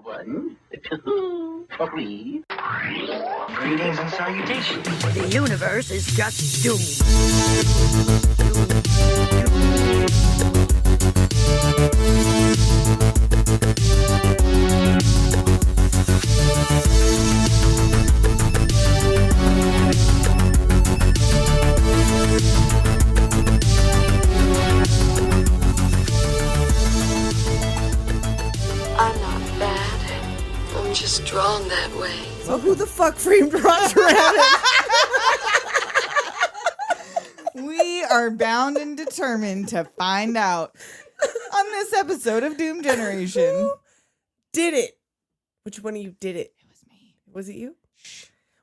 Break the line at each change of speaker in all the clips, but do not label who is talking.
1, 2, 3. Greetings and salutations.
The universe is just doomed.
I'm not bad. I'm just drawn that way.
So who the fuck framed Roger Rabbit?
We are bound and determined to find out on this episode of Doom Generation.
Who did it? Which one of you did it?
It was me.
Was it you?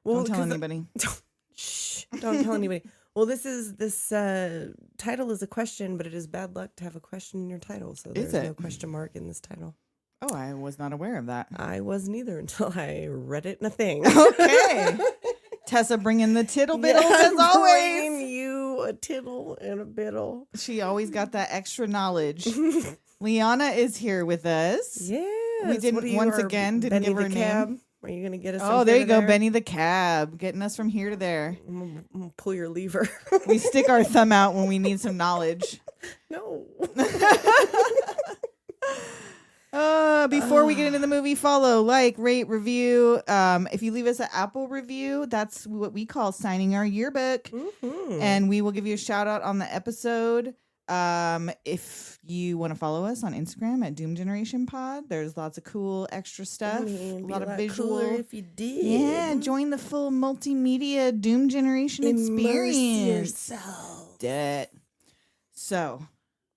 Don't tell anybody.
Don't tell anybody. Well, this title is a question, but it is bad luck to have a question in your title. So there's no question mark in this title.
Oh, I was not aware of that.
I wasn't either until I read it in a thing.
Okay. Tessa bringing the tittle biddles as always.
Bringing you a tittle and a biddle.
She always got that extra knowledge. Liana is here with us.
Yeah.
We didn't once again didn't
Benny
give her
the
a
cab?
name.
Are you gonna get us?
Oh, there you go, Benny the Cab, getting us from here to there.
I'm gonna pull your lever.
We stick our thumb out when we need some knowledge.
No.
Before we get into the movie, follow, like, rate, review. If you leave us an Apple review, that's what we call signing our yearbook.
Mm-hmm.
And we will give you a shout out on the episode. If you want to follow us on Instagram at Doom Generation Pod, there's lots of cool extra stuff.
A
lot of visual.
if you did.
Yeah, join the full multimedia Doom Generation experience.
Yourself.
Dead. So,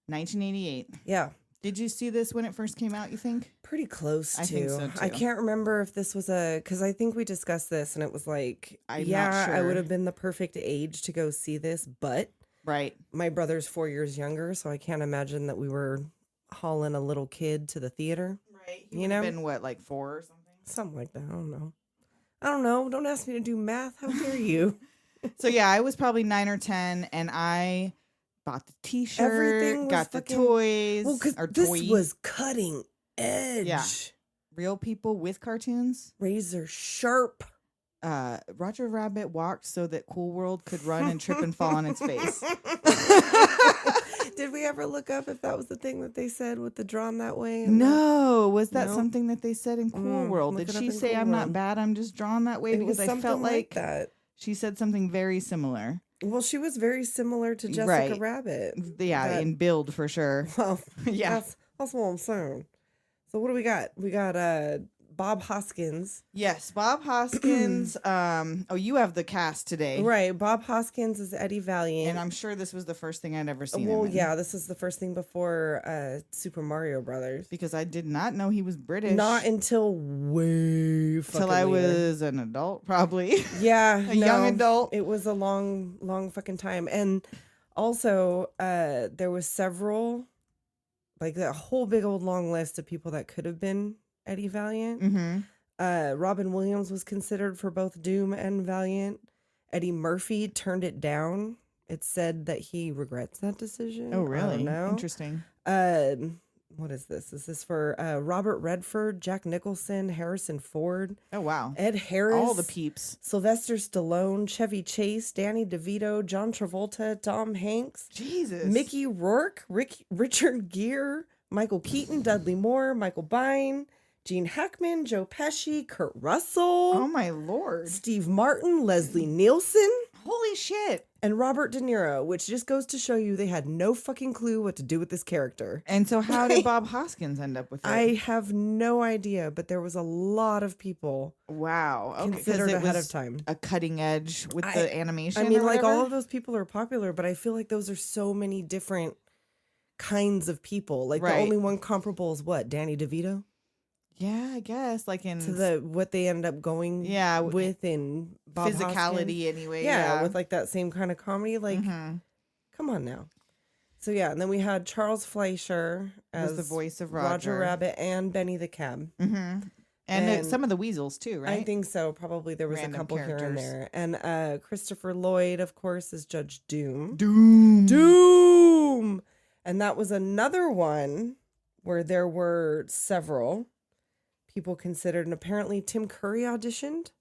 1988.
Yeah.
Did you see this when it first came out, you think?
Pretty close to.
I think so, too.
I can't remember if this was because I think we discussed this and it was like,
I'm not
I
sure.
would have been the perfect age to go see this, but
Right.
my brother's 4 years younger, so I can't imagine that we were hauling a little kid to the theater.
Right.
You know?
Been what, like 4 or something?
Something like that. I don't know. Don't ask me to do math. How dare you?
So yeah, I was probably 9 or 10, and I bought the T-shirt,
Everything was
got the
fucking-
toys.
Well, because
or
this
toy.
was cutting edge.
Yeah. Real people with cartoons.
Razor sharp.
Roger Rabbit walked so that Cool World could run and trip and fall on its face.
Did we ever look up if that was the thing that they said with the drawn that way?
No, was that
No?
something that they said in Cool World?
look
Did
it up
she
in
say
Cool
I'm not
World.
bad, I'm just drawn that way?
It was
Because I
something
felt like
that.
she said something very similar.
Well, she was very similar to Jessica
Right.
Rabbit.
Yeah,
That-
in build for sure.
Well,
Yeah.
that's what I'm saying. So what do we got? We got Bob Hoskins.
Yes, Bob Hoskins. You have the cast today.
Right. Bob Hoskins is Eddie Valiant.
And I'm sure this was the first thing I'd ever seen.
Well,
him in,
yeah, this is the first thing before Super Mario Brothers.
because I did not know he was British.
Not until way fucking
till I
later.
was an adult, probably.
Yeah,
a young adult.
It was a long fucking time. And also, there was several, like a whole big old long list of people that could have been Eddie Valiant.
Mm-hmm.
Robin Williams was considered for both Doom and Valiant. Eddie Murphy turned it down. It said that he regrets that decision.
Oh,
I
really?
don't know.
Interesting.
What is this? Is this for Robert Redford, Jack Nicholson, Harrison Ford,
Oh, wow.
Ed Harris,
All the peeps.
Sylvester Stallone, Chevy Chase, Danny DeVito, John Travolta, Tom Hanks,
Jesus.
Mickey Rourke, Richard Gere, Michael Keaton, Dudley Moore, Michael Bine, Gene Hackman, Joe Pesci, Kurt Russell,
Oh, my Lord.
Steve Martin, Leslie Nielsen,
Holy shit.
and Robert De Niro, which just goes to show you they had no fucking clue what to do with this character.
And so how did Bob Hoskins end up with it?
I have no idea, but there was a lot of people
Wow. Okay, 'cause
considered
it
ahead
was
of time.
a cutting edge with the animation.
I mean,
or
like all
whatever?
of those people are popular, but I feel like those are so many different kinds of people. Like
Right.
the only one comparable is what? Danny DeVito?
Yeah, I guess. Like in
To what they ended up going
Yeah,
with in Bob
physicality
Hoskins.
anyway.
Yeah, with like that same kind of comedy. Like,
Mhm.
come on now. So yeah, and then we had Charles Fleischer
Was
as
the voice of
Roger
Roger.
Rabbit and Benny the Cab.
Mm-hmm.
And
some of the weasels too, right?
I think so. Probably there was
Random
a couple here and
characters.
there. And Christopher Lloyd, of course, is Judge Doom.
Doom.
And that was another one where there were several people considered, and apparently Tim Curry auditioned,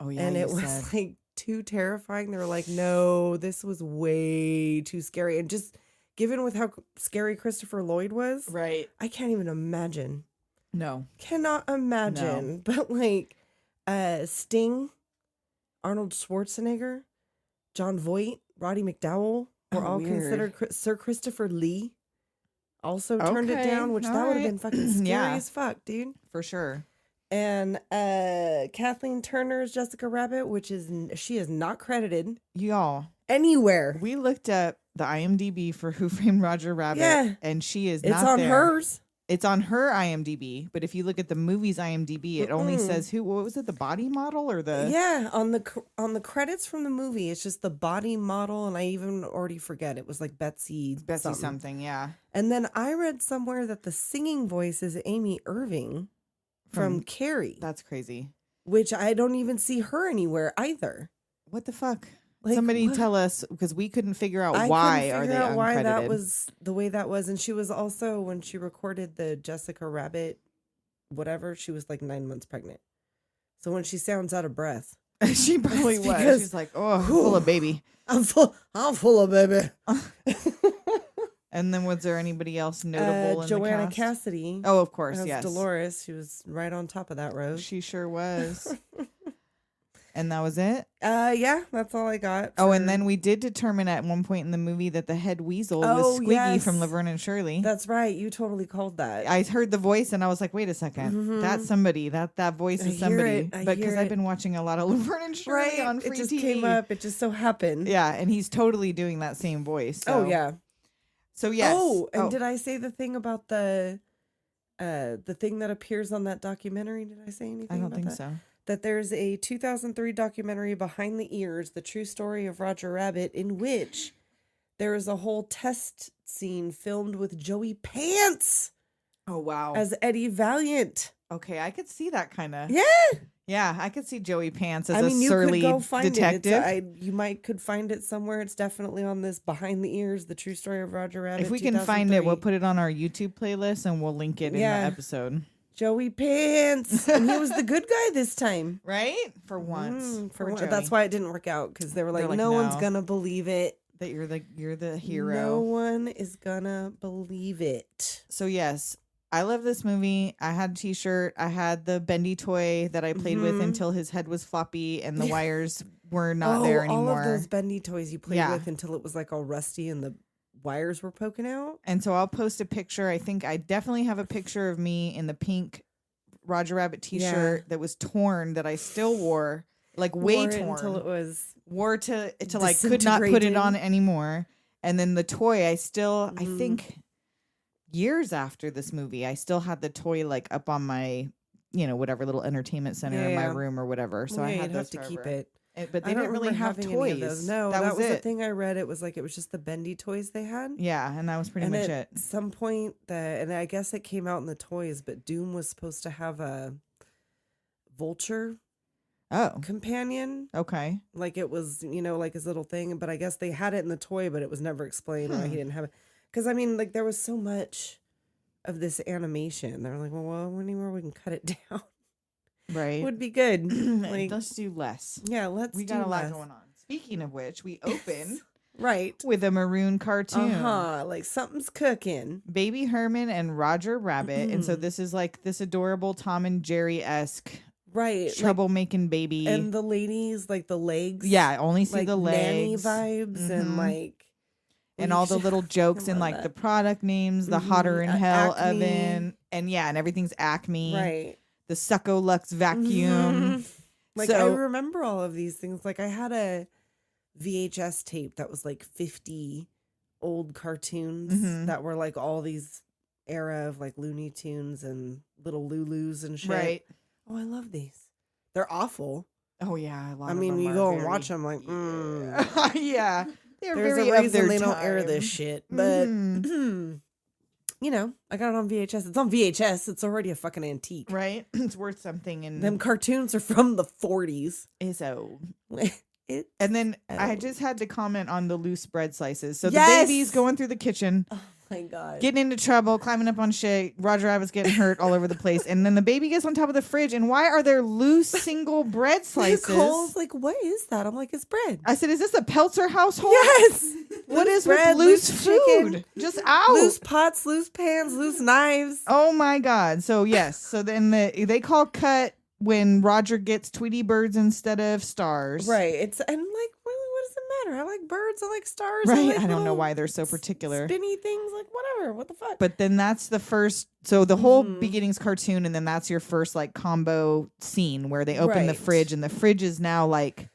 Oh yeah,
and
you
it was
said.
like too terrifying. They were like, no, this was way too scary. And just given with how scary Christopher Lloyd was,
Right.
I can't even imagine.
No.
Cannot imagine. But like Sting, Arnold Schwarzenegger, John Voight, Roddy McDowell were all
weird.
considered. Sir Christopher Lee also turned it
Okay,
down, which that
all
would have
right.
been fucking scary
Yeah.
as fuck, dude.
For sure.
And Kathleen Turner's Jessica Rabbit, which is she is not credited
Y'all,
anywhere.
we looked up the IMDb for Who Framed Roger Rabbit,
Yeah.
and she is
It's
not
on
there.
hers.
It's on her IMDb, but if you look at the movie's IMDb, it only says who. What was it? The body model or the?
Yeah, on the credits from the movie, it's just the body model, and I even already forget. It was like Betsy
something. Yeah.
And then I read somewhere that the singing voice is Amy Irving from Carrie,
That's crazy.
which I don't even see her anywhere either.
What the fuck?
Like,
Somebody
what?
tell us, because we couldn't figure out
I
why
couldn't
are
figure
they
out why that
uncredited.
was the way that was. And she was also, when she recorded the Jessica Rabbit, whatever, she was like 9 months pregnant. So when she sounds out of breath,
She probably
It's
was.
because-
She's like, oh, full of baby.
I'm full of baby.
And then was there anybody else notable in
Joanna
the cast?
Cassidy.
Oh, of course,
as
yes.
Dolores. She was right on top of that road.
She sure was. And that was it?
Yeah, that's all I got.
Oh, and
for-
then we did determine at one point in the movie that the head weasel was Squiggy
yes.
from Laverne and Shirley.
That's right. You totally called that.
I heard the voice and I was like, wait a second. That's somebody. That voice
I
is
hear
somebody.
it. I
But
hear
because I've
it.
been watching a lot of Laverne and Shirley on free
It just
TV.
came up. It just so happened.
Yeah, and he's totally doing that same voice. So.
Oh, yeah.
So yes.
Oh, and did I say the thing about the thing that appears on that documentary? Did I say anything
I don't
about
think
that?
so.
That there's a 2003 documentary, Behind the Ears, The True Story of Roger Rabbit, in which there is a whole test scene filmed with Joey Pants
Oh wow.
as Eddie Valiant.
Okay, I could see that kind of.
Yeah.
Yeah, I could see Joey Pants as
I mean,
a
you
surly
could go find
detective.
it. You could find it somewhere. It's definitely on this Behind the Ears, The True Story of Roger Rabbit.
If we can find it, we'll
2003.
put it on our YouTube playlist and we'll link it in
Yeah.
the episode.
Joey Pants, and he was the good guy this time.
Right? For once.
For
Poor
one-
Joey.
that's why it didn't work out, because they were like,
like,
no one's
"No."
gonna believe it.
that you're the hero.
No one is gonna believe it.
So yes, I love this movie. I had a t-shirt. I had the bendy toy that I played with until his head was floppy and the wires were not there anymore.
All of those bendy toys you played
Yeah.
with until it was like all rusty and the wires were poking out.
And so I'll post a picture. I think I definitely have a picture of me in the pink Roger Rabbit t-shirt that was torn that I still wore, like way
Wore it
torn.
until it was
Wore to like could not put it on
disintegrating.
anymore. And then the toy, I still I
Mm-hmm.
think years after this movie, I still had the toy like up on my, whatever little entertainment center in my
Yeah.
room or whatever. So
yeah,
I had
you'd
those
have to keep
forever.
it.
But they
I don't
didn't really
remember
have
having any of
toys.
those. No,
that was
the
it.
thing I read. It was like it was just the bendy toys they had.
Yeah, and that was pretty
And
much
at
it.
some point, and I guess it came out in the toys, but Doom was supposed to have a vulture
Oh,
companion.
okay.
Like it was, like his little thing. But I guess they had it in the toy, but it was never explained why he didn't have it. Because, I mean, like there was so much of this animation. They're like, well, anywhere we can cut it down
Right.
would be good. Like,
Let's do less.
yeah, let's
We
do
got a lot
less.
going on. Speaking of which, we open
Right.
with a maroon cartoon.
Like something's cooking.
Baby Herman and Roger Rabbit. And
Mm-hmm.
so this is like this adorable Tom and Jerry-esque
Right. like,
troublemaking baby.
and the ladies, like the legs.
yeah, only see
like
the
nanny
legs.
vibes and
Mhm.
like.
And all the little jokes and
love
like
that.
the product names, the hotter in
Mhm.
hell
Acme.
oven. And yeah, and everything's Acme.
Right.
The Succo Lux vacuum.
Mhm. Like I
So-
remember all of these things. Like I had a VHS tape that was like 50 old cartoons
Mhm.
that were like all these era of like Looney Tunes and little Lulus and shit.
Right.
Oh, I love these. They're awful.
Oh yeah, a lot
I
of
mean,
them
you
are
go and
very-
watch them like,
yeah. They're
there's
very
a
of
reason
their
they don't air
time.
this shit. But
Mhm.
I got it on VHS. It's on VHS. It's already a fucking antique.
Right? It's worth something and
Them cartoons are from the 40s.
is old.
It
And then I
old.
just had to comment on the loose bread slices. So
Yes!
the baby's going through the kitchen.
Oh my God.
Getting into trouble, climbing up on shit. Roger Rabbit's getting hurt all over the place. And then the baby gets on top of the fridge. And why are there loose single bread slices?
Nicole's like, what is that? I'm like, it's bread.
I said, is this a Peltzer household?
Yes.
What
Loose
is
bread,
with loose
loose
food?
chicken,
Just out.
loose pots, loose pans, loose knives.
Oh my God. So yes. So then they call cut when Roger gets Tweety birds instead of stars.
Right. It's and like, really, what does it matter? I like birds. I like stars.
Right.
like
I don't know
little
why they're so particular.
spinny things. Like whatever. What the fuck?
But then that's the first. So the whole beginning's cartoon, and then that's your first like combo scene where they open the
Right.
fridge, and the fridge is now like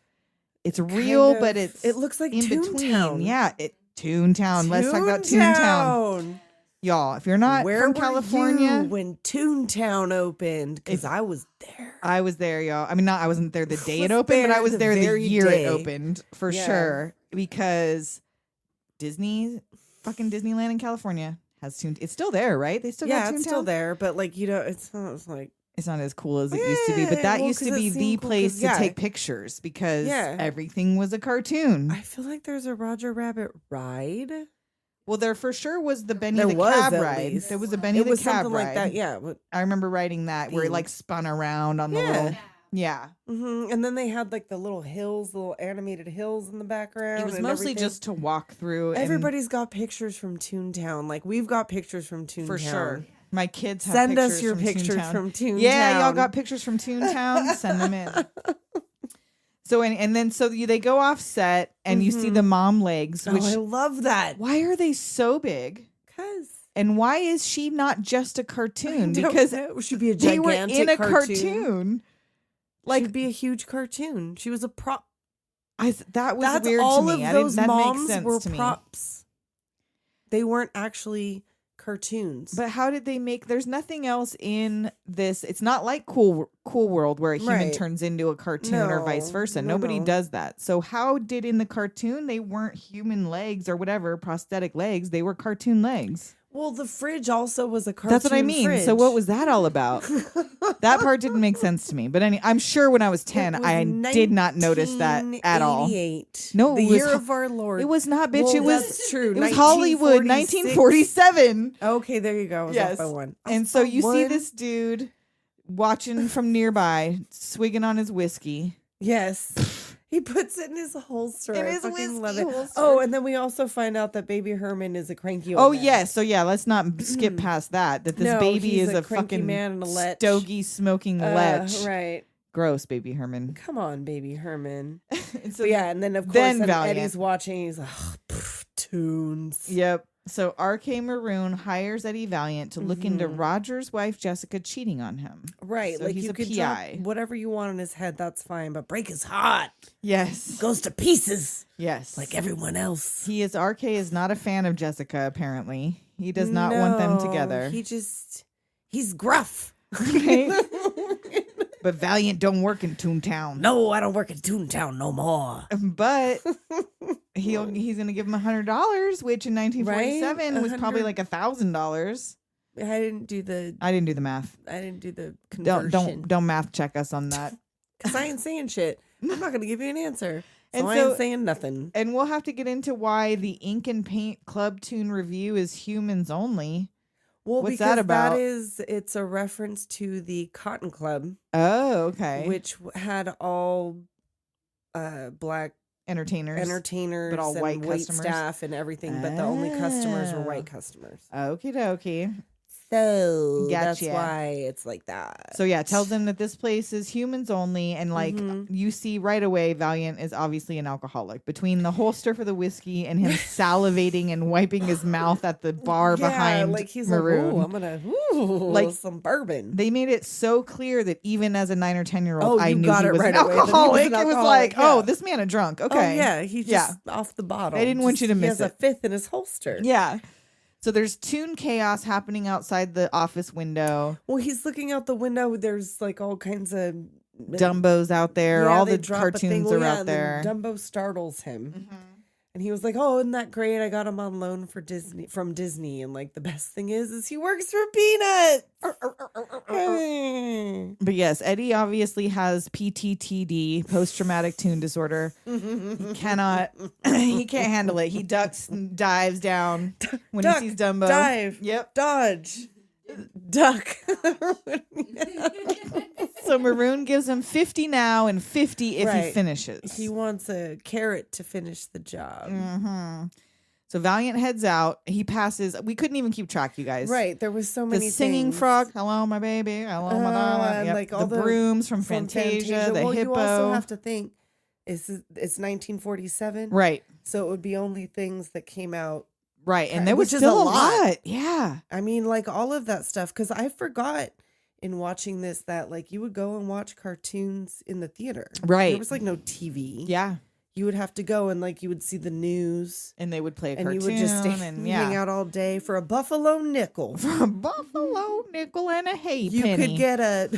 it's
Kind
real,
of-
but it
looks like
in between.
Toontown.
Yeah, Toontown. Let's talk about Toontown. Y'all, if you're not
Where
from
were
California,
you when Toontown opened? Because I was there.
I was there, y'all. I mean, I wasn't there the day it
Was
opened, but
there
I was
the
there the
very
year
day.
it opened for
Yeah.
sure. Because fucking Disneyland in California has Toontown. It's still there, right? They still got
Yeah,
Toontown.
it's still there, but like it's like
It's not as cool as it used to be, but
Yeah,
that
well,
used to
'cause it
be the
seemed cool,
place
'cause,
to
yeah.
take pictures because
Yeah.
everything was a cartoon.
I feel like there's a Roger Rabbit ride.
Well, there for sure was the Benny
There
the
was,
Cab
at
ride.
least.
There was a Benny
It
the
was
Cab
something
ride.
like that, yeah. But,
I remember riding that where it like spun around on the
Yeah.
little. Yeah.
And then they had like the little hills, the little animated hills in the background.
It was
and
mostly
everything.
just to walk through. and-
Everybody's got pictures from Toontown. Like we've got pictures from Toontown.
for sure. My kids have
Send
pictures
us your
from
pictures
Toontown.
from Toontown.
Yeah, y'all got pictures from Toontown. Send them in. So and then they go off set and you see the mom legs. Which
I love that.
why are they so big?
Because
And why is she not just a cartoon? Because
it should be a
they
gigantic
were in a
cartoon.
cartoon.
Like
Like
be a huge cartoon. She was a prop.
that was
That's
weird
all
to
of
me.
those
that
moms
makes sense
were
to me.
props. They weren't actually cartoons.
But how did they make? There's nothing else in this. It's not like Cool World where a human
Right.
turns into a cartoon or vice
No,
versa.
no,
Nobody
no.
does that. So how did in the cartoon they weren't human legs or whatever prosthetic legs? They were cartoon legs.
Well, the fridge also was a cartoon.
That's what I mean.
Fridge.
So what was that all about? That part didn't make sense to me. But I'm sure when I was 10,
It was
I did not notice that at all.
1988.
No,
the
it was
year
ho-
of our Lord.
It was not, bitch.
Well,
it was
that's true.
It was Hollywood, 1947.
Okay, there you go. I was
Yes.
off by one.
And so you see
One.
this dude watching from nearby, swigging on his whiskey.
Yes. He puts it in his holster.
In
I
his
fucking
whiskey
love it.
holster.
Oh, and then we also find out that Baby Herman is a cranky old
Oh
man.
yes, so yeah, let's not skip past that. That this
No,
baby
he's
is
a
a
cranky
fucking
man and a lech.
stogie smoking lech.
Right.
Gross, Baby Herman.
Come on, Baby Herman.
And so
But yeah, and then of course
then
then
Valiant.
Eddie's watching. He's like, tunes.
Yep. So RK Maroon hires Eddie Valiant to look into
Mhm.
Roger's wife Jessica cheating on him.
Right,
So
like
he's
you
a
could
PI.
drop whatever you want on his head. That's fine, but break his heart.
Yes.
Goes to pieces
Yes.
like everyone else.
RK is not a fan of Jessica, apparently. He does not want them
No,
together.
He's gruff.
Okay. But Valiant don't work in Toontown.
No, I don't work in Toontown no more.
But he's gonna give him $100, which in 1947
Right?
was probably
100.
like $1,000.
I didn't do the
I didn't do the math.
conversion.
Don't math check us on that.
Because I ain't saying shit. I'm not gonna give you an answer. So
And
I
so-
ain't saying nothing.
And we'll have to get into why the Ink and Paint Club Tune review is humans only.
Well,
What's
because
that about?
it's a reference to the Cotton Club,
Oh, okay.
which had all black
Entertainers.
entertainers
but all
and
white
wait
customers?
staff and everything, but the only customers were
Oh.
white customers.
Okie dokie.
So that's
Gotcha.
why it's like that.
So yeah, tells them that this place is humans only, and like
Mhm.
you see right away, Valiant is obviously an alcoholic. Between the holster for the whiskey and him salivating and wiping his mouth at the bar behind
like he's
Maroon,
like, "Ooh, I'm gonna
Like,
some bourbon."
they made it so clear that even as a 9 or 10-year-old,
Oh,
I
you
knew
got
he
it
was
right
an
away that he was an
alcoholic. It was
alcoholic,
like, oh,
yeah.
this man a drunk.
Oh
Okay,
yeah, he's
Yeah.
just off the bottle.
I didn't want you to
He
miss
has
it.
a fifth in his holster.
yeah. So there's tune chaos happening outside the office window.
Well, he's looking out the window. There's like all kinds of
Dumbo's out there.
Yeah,
all
they
the
drop a thing.
cartoons
Well,
are
yeah,
out
and then
there.
Dumbo startles him,
Mm-hmm.
and he was like, "Oh, isn't that great? I got him on loan for Disney from Disney." And like the best thing is he works for Peanuts.
But yes, Eddie obviously has PTTD, post-traumatic tune disorder. He can't handle it. He ducks and dives down when
Duck,
he sees Dumbo.
dive,
Yep.
dodge, duck.
So Maroon gives him 50 now and 50 if he
Right.
finishes.
He wants a carrot to finish the job.
So Valiant heads out. He passes. We couldn't even keep track, you guys.
Right. There was so
The
many
singing
things.
frog. Hello, my baby. Hello, my darling.
And
Yep.
like all
the brooms from Fantasia. The
well,
hippo.
you also have to think it's 1947.
Right.
So it would be only things that came out.
Right. And there was
Which is
still
a
a
lot.
lot. Yeah.
I mean, like all of that stuff. Because I forgot in watching this that like you would go and watch cartoons in the theater.
Right.
There was like no TV.
Yeah.
You would have to go and like you would see the news.
And they would play a
And
cartoon.
you would just stay
and
hang out all day for a buffalo nickel.
For a buffalo nickel and a halfpenny.
You could get a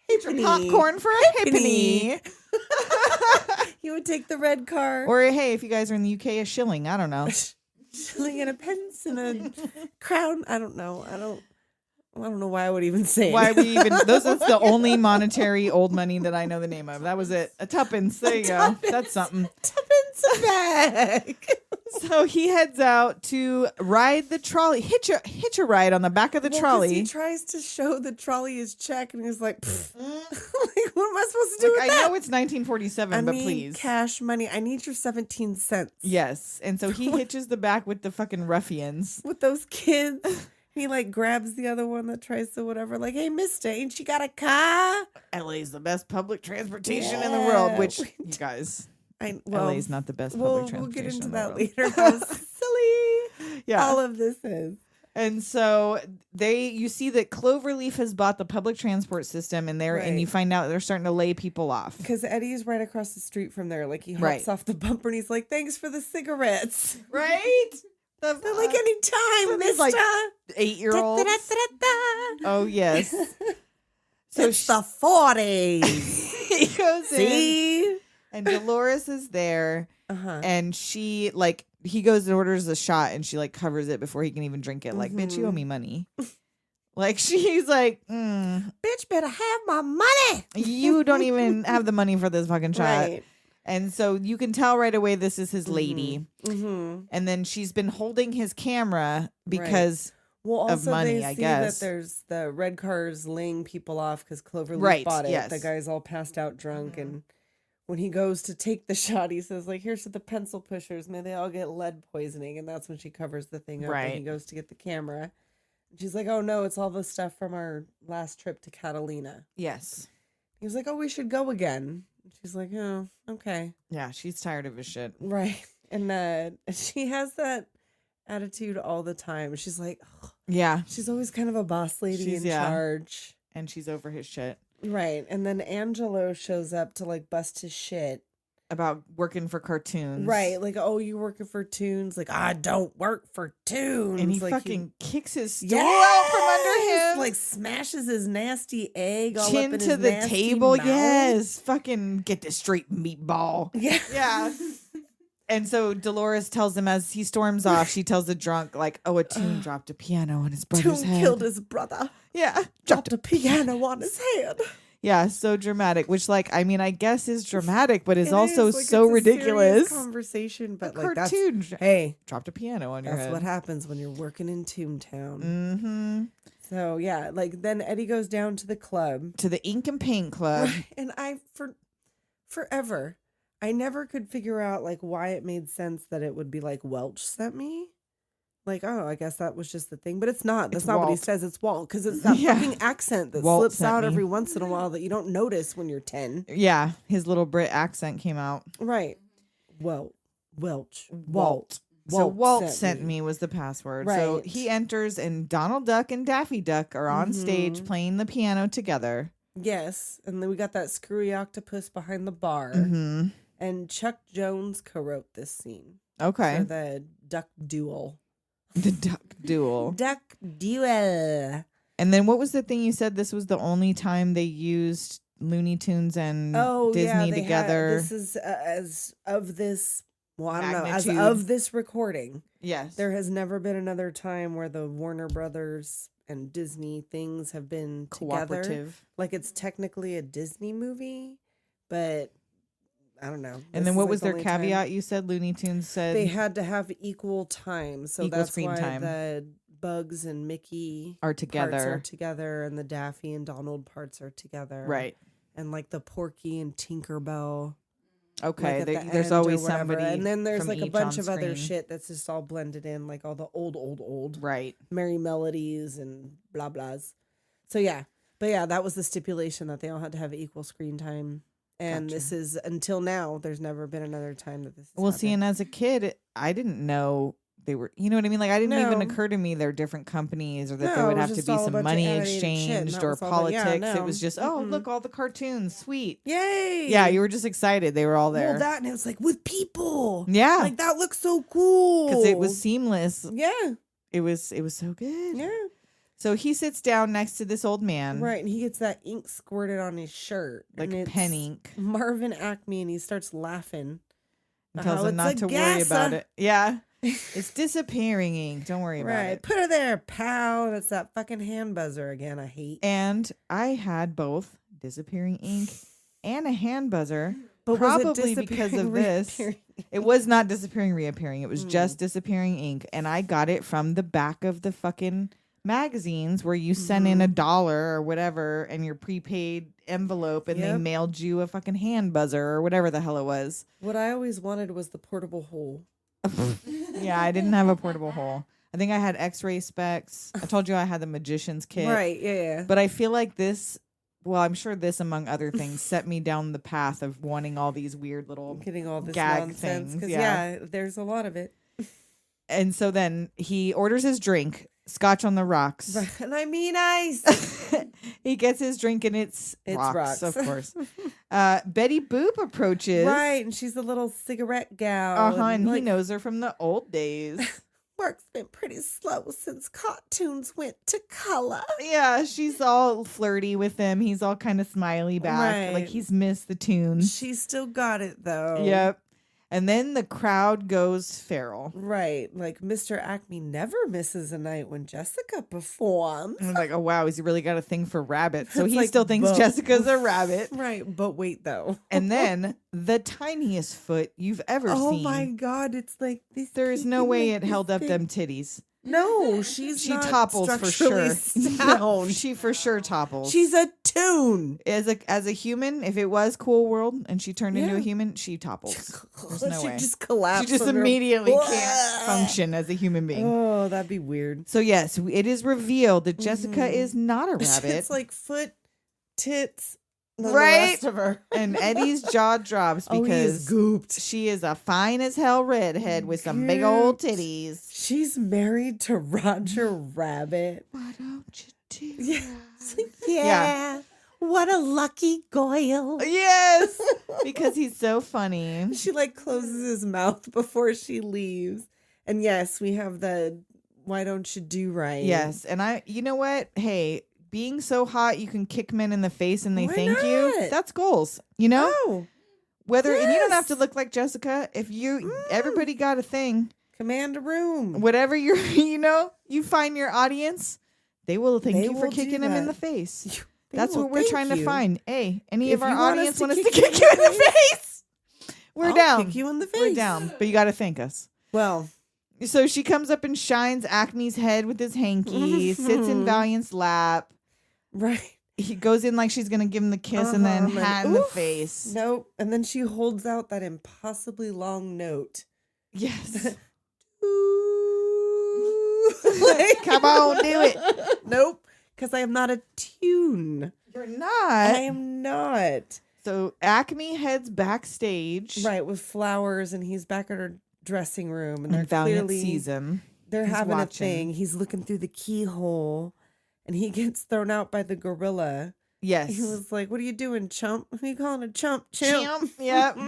halfpenny.
popcorn for a halfpenny.
You would take the red car.
Or hey, if you guys are in the UK, a shilling. I don't know.
Shilling and a pence and a crown. I don't know. I don't know why I would even say
Why
it.
we even that's the only monetary old money that I know the name of. That was it. A tuppence. There you go. That's something.
Tuppence a bag.
So he heads out to ride the trolley, hitch a ride on the back of the
Well, 'cause
trolley.
he tries to show the trolley his check, and he's like, like, what am I supposed to do with
I
that?
know it's 1947,
I
but
need
please.
cash money. I need your 17 cents.
Yes. And so he hitches the back with the fucking ruffians.
With those kids. He like grabs the other one that tries to whatever, like, hey, mister, ain't she got a car?
LA's the best public transportation in the world,
Yeah.
which, you guys,
Well,
LA's not the best public
we'll
transportation.
get into
in the
that
world.
later. How silly
Yeah.
all of this is.
And so you see that Cloverleaf has bought the public transport system and and
Right.
you find out they're starting to lay people off.
Because Eddie's right across the street from there. Like, he hops
Right.
off the bumper and he's like, thanks for the cigarettes.
Right?
They're like, anytime,
these,
mister.
like, 8-year-olds.
Da-da-da-da-da.
Oh, yes. So
It's the 40s.
he goes in
See?
and Dolores is there
Uh-huh.
and she he goes and orders a shot and she covers it before he can even drink it. Like, bitch, you owe me money. She's like,
Bitch better have my money.
you don't even have the money for this fucking shot.
Right.
And so you can tell right away this is his lady.
Mm-hmm.
And then she's been holding his camera because
Well,
of
also
money,
they
I
see
guess.
that there's the red cars laying people off because Cloverleaf
Right,
bought it.
yes.
The guy's all passed out drunk, and when he goes to take the shot, he says, like, here's to the pencil pushers. May they all get lead poisoning. And that's when she covers the thing up
Right.
and he goes to get the camera. And she's like, oh, no, it's all the stuff from our last trip to Catalina.
yes.
He was like, oh, we should go again. And she's like, oh, okay.
Yeah, she's tired of his shit.
Right. And she has that attitude all the time. She's like, ugh.
Yeah.
She's always kind of a boss lady
She's-
in
yeah.
charge.
And she's over his shit
Right. And then Angelo shows up to like bust his shit.
about working for cartoons.
Right. Like, oh, you working for Tunes? Like, I don't work for Tunes.
And he
like,
fucking kicks his stool out from under him.
Like, smashes his nasty egg all
chin
up in
to
his
the
nasty
table.
mouth.
Yes. Fucking get this straight, meatball.
Yeah.
Yeah. And so Dolores tells him as he storms off, she tells the drunk, like, oh, a Tune dropped a piano on his brother's
Tune
head.
killed his brother.
Yeah.
Dropped a piano on his head.
Yeah, so dramatic, which, I guess is dramatic, but is
It
also
is, like,
so
it's a serious
ridiculous.
conversation, but
A
like that's
cartoon
hey,
dropped a piano on your
that's
head.
what happens when you're working in Toontown.
Mm-hmm.
So yeah, like then Eddie goes down to the club,
To the Ink and Paint Club.
and forever I never could figure out like why it made sense that it would be like Welch sent me. Like, oh, I guess that was just the thing, but it's not. That's
It's
not what he
Walt.
says. It's Walt because it's that
Yeah.
fucking accent that
Walt
slips
sent
out
me.
every once in a while that you don't notice when you're 10.
Yeah, his little Brit accent came out.
Right. Welch.
So Walt sent me was the password. So
Right.
he enters, and Donald Duck and Daffy Duck are on stage playing the piano together.
Yes, and then we got that screwy octopus behind the bar.
Mm-hmm.
And Chuck Jones co-wrote this scene
Okay.
for the Duck Duel.
The Duck Duel.
Duck Duel.
And then what was the thing you said? This was the only time they used Looney Tunes and
Oh,
Disney
yeah,
together.
this is as of this Well, I don't know. As
magnitude.
of this recording,
Yes.
there has never been another time where the Warner Brothers and Disney things have been together.
Cooperative.
Like it's technically a Disney movie, but I don't know.
And then what was their caveat? You said Looney Tunes said
they had to have equal time, so
Equal
that's
screen
why
time.
the Bugs and Mickey
are
parts
together.
are together, and the Daffy and Donald parts are together,
Right.
And like the Porky and Tinkerbell.
Okay.
Like, at the
There's
end or
always
whatever.
somebody.
And then there's
from
like a
each
bunch
on
of other
screen.
shit that's just all blended in, like all the old
Right.
Merry Melodies and blah blahs. So yeah. But yeah, that was the stipulation that they all had to have equal screen time. And
Gotcha.
this is until now, there's never been another time that this has
Well, see,
happened.
and as a kid, I didn't know they were, you know what I mean? Like, I didn't even
No.
occur to me they're different companies or that
No,
there
it
would
was
have to
just
be
all a
some
bunch of
money
animated shit, and
exchanged
that
or
was all that- yeah,
politics. It
no.
was just, oh,
Mm-mm.
look, all the cartoons. Sweet.
Yay!
Yeah, you were just excited. They were all there.
Well, that and it was like with people.
Yeah.
Like that looks so cool.
Because it was seamless.
Yeah.
It was so good.
Yeah.
So he sits down next to this old man.
Right, and he gets that ink squirted on his shirt.
Like
and it's
pen ink.
Marvin Acme, and he starts laughing.
And tells
How
him
it's
not
a
to worry
gassa.
about it. Yeah. It's disappearing ink. Don't worry about
Right,
it.
put her there, pal. That's that fucking hand buzzer again. I hate.
And I had both disappearing ink and a hand buzzer.
But was it
probably because of
disappearing,
this.
reappearing?
It was not disappearing, reappearing. It was
Hmm.
just disappearing ink. And I got it from the back of the fucking magazines where you sent in
Mm-hmm.
$1 or whatever and your prepaid envelope and they
Yep.
mailed you a fucking hand buzzer or whatever the hell it was.
What I always wanted was the portable hole.
Yeah, I didn't have a portable hole. I think I had x-ray specs. I told you I had the magician's kit.
Right, yeah.
But I feel like this, well, I'm sure this, among other things, set me down the path of wanting all these weird little
Getting all this
gag
nonsense.
things,
Because,
yeah.
yeah, there's a lot of it.
And so then he orders his drink, scotch on the rocks.
And I mean ice.
He gets his drink and it's rocks,
rocks.
of course. Betty Boop approaches.
Right, and she's a little cigarette gal.
And he
like,
knows her from the old days.
work's been pretty slow since cartoons went to color.
Yeah, she's all flirty with him. He's all kind of smiley back.
Right.
Like he's missed the tunes.
She still got it though.
Yep. And then the crowd goes feral.
Right. Like Mr. Acme never misses a night when Jessica performs.
And I'm like, oh wow, he's really got a thing for rabbits. So
It's
he
like,
still thinks
but-
Jessica's a rabbit.
Right. But wait though.
And then the tiniest foot you've ever
Oh
seen.
my god, it's like this.
There is no
peeking,
way
like,
it
this
held up
big-
them titties.
No,
She
not
topples for sure.
structurally sound.
She for sure topples.
She's a tune.
as a human, if it was Cool World and she turned into a
Yeah.
human, she topples. There's no
she
way.
just collapsed.
She just
under-
immediately can't
Blah.
function as a human being.
Oh, that'd be weird.
So yes, it is revealed that Jessica
Mhm.
is not a rabbit.
It's like foot, tits, none
Right?
The rest of her.
And Eddie's jaw drops
Oh, he is
because
gooped.
she is a fine as hell redhead with some big old
Gooped.
titties.
She's married to Roger Rabbit.
Why don't you do
Yeah.
that?
Yeah. What a lucky Goyle.
Yes, because he's so funny.
She like closes his mouth before she leaves. And yes, we have the why don't you do right?
Yes, and you know what? Hey, being so hot you can kick men in the face and they
Why
thank you.
not?
That's goals, you know.
Oh,
Whether and you don't have to
yes.
look like Jessica. If everybody got a thing,
command a room.
whatever you're, you find your audience, they will thank
They
you for
will do
kicking them in the
that.
face.
They
That's
will
what we're
thank
trying to
you.
find. Hey, any
If
of our
you want us
audience
to
want us to
kick
kick
you
you
in
in the
the
face? We're
I'll
down.
kick you in the face.
We're down, but you got to thank us.
Well,
So she comes up and shines Acme's head with his hanky, sits in Valiant's lap.
right.
He goes in like she's going to give him the kiss and then
Uh-huh,
hat in the
oof.
face.
Nope. And then she holds out that impossibly long note.
Yes.
Like,
Come on, do it.
Nope. Because I am not a tune.
You're
I
not.
am not.
So Acme heads backstage.
Right, with flowers, and he's back at her dressing room, and they're
And Valiant
clearly
sees him.
they're
He's
having
watching.
a thing. He's looking through the keyhole, and he gets thrown out by the gorilla.
Yes.
He was like, "What are you doing, chump? Who are you calling a chump, chimp?"
Yep.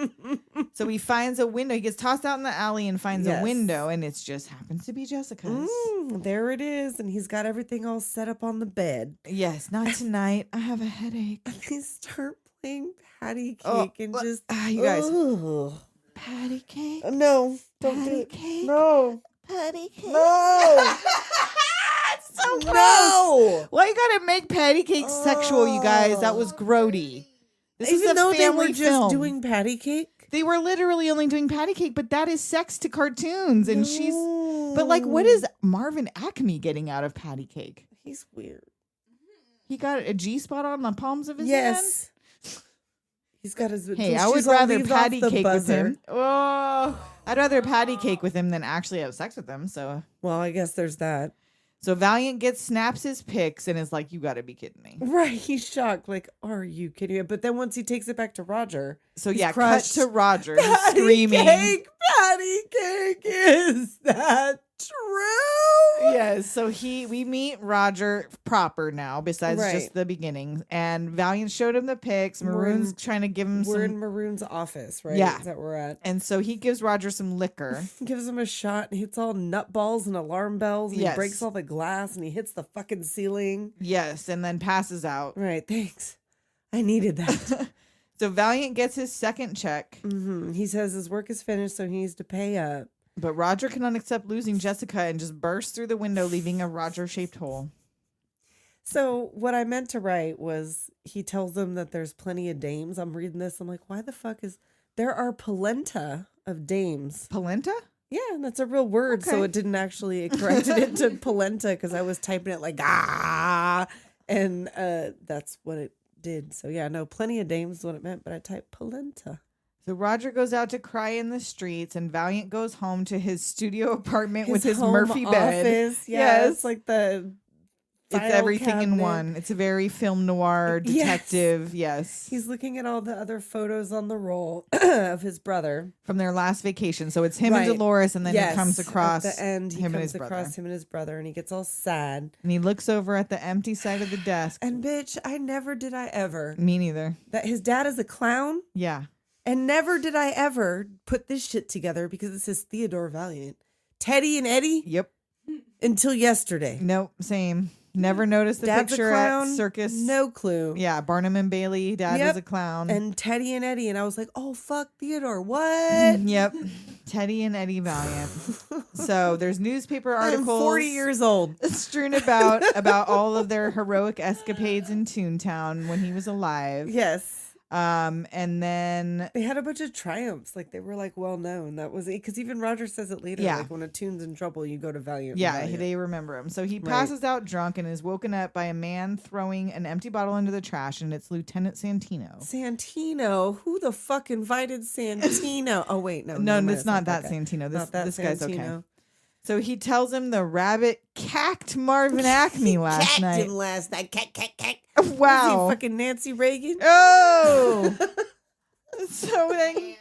So he finds a window. He gets tossed out in the alley and finds a
Yes.
window, and it just happens to be Jessica's.
There it is, and he's got everything all set up on the bed.
Yes, not tonight. I have a headache.
And they start playing patty cake
Oh,
and
what-
just
you guys.
ugh.
Patty cake.
No, don't do
Patty
it.
cake.
No,
Patty cake.
no,
It's so gross.
no.
Why you gotta make patty cake sexual, you guys? That was grody. This is
Even
a
though they were
family
just
film.
doing patty cake.
They were literally only doing patty cake, but that is sex to cartoons, and she's. But like, what is Marvin Acme getting out of patty cake?
He's weird.
He got a G spot on the palms of his
Yes. He's got his.
Hey, I would
she's all
rather
leaves off
patty
the
cake with
buzzer.
him. Oh, I'd rather patty cake with him than actually have sex with him. So
Well, I guess there's that.
Valiant snaps his pics and is like, "You got to be kidding me."
Right, he's shocked. Like, are you kidding me? But then once he takes it back to Roger,
So
he's
yeah,
crushed.
cut to Roger he's
Patty
screaming.
cake, patty cake. Is that true?
Yes, so we meet Roger proper now, besides
Right.
just the beginning. And Valiant showed him the pics. Maroon's trying to give him
We're in
some.
Maroon's office, right?
Yeah.
Is that where we're at?
And so he gives Roger some liquor.
Gives him a shot and hits all nut balls and alarm bells and
Yes.
he breaks all the glass and he hits the fucking ceiling.
Yes, and then passes out.
Right, thanks. I needed that.
So Valiant gets his second check,
He says his work is finished, so he needs to pay up.
but Roger cannot accept losing Jessica and just bursts through the window, leaving a Roger-shaped hole.
So what I meant to write was he tells them that there's plenty of dames. I'm reading this. I'm like, why the fuck is there are polenta of dames?
Polenta?
Yeah, and that's a real word. So
Okay.
it didn't actually, it corrected it to polenta because I was typing it like, and that's what it did. So yeah, no, plenty of dames is what it meant, but I typed polenta.
So Roger goes out to cry in the streets, and Valiant goes home to his studio apartment with his
home
Murphy bed.
office. Yeah,
Yes.
it's like the
It's
file
everything in
cabinet.
one. It's a very film noir
Yes.
detective. Yes.
He's looking at all the other photos on the roll of his brother.
From their last vacation. So it's him
Right.
and Dolores, and then
Yes,
he comes across
at the end. He
him and
comes
his brother.
across him and his brother, and he gets all sad.
And he looks over at the empty side of the desk.
And bitch, I never did I ever
Me neither.
that his dad is a clown,
Yeah.
and never did I ever put this shit together because it says Theodore Valiant, Teddy and Eddie
Yep.
until yesterday.
Nope. Same. Never noticed the
Dad's a
picture
clown.
at Circus.
No clue.
Yeah. Barnum and Bailey. Dad
Yep.
was a clown.
And Teddy and Eddie, and I was like, oh fuck, Theodore, what?
Yep. Teddy and Eddie Valiant. So there's newspaper
I'm
articles
40 years old.
strewn about all of their heroic escapades in Toontown when he was alive.
Yes.
And then
They had a bunch of triumphs. Like they were like well known. That was it. Because even Roger says it later.
Yeah.
Like when a tune's in trouble, you go to Valiant. and
yeah,
Valiant.
they remember him. So he
Right.
passes out drunk and is woken up by a man throwing an empty bottle into the trash, and it's Lieutenant Santino.
Santino. Who the fuck invited Santino? Oh wait, no,
No,
never mind,
it's not that
guy.
Santino.
Not that
This guy's okay.
Santino.
So he tells him the rabbit cacked Marvin Acme last
Cacked
night.
him last night. Cack, cack, cack.
Wow.
Was he fucking Nancy Reagan?
Oh. So then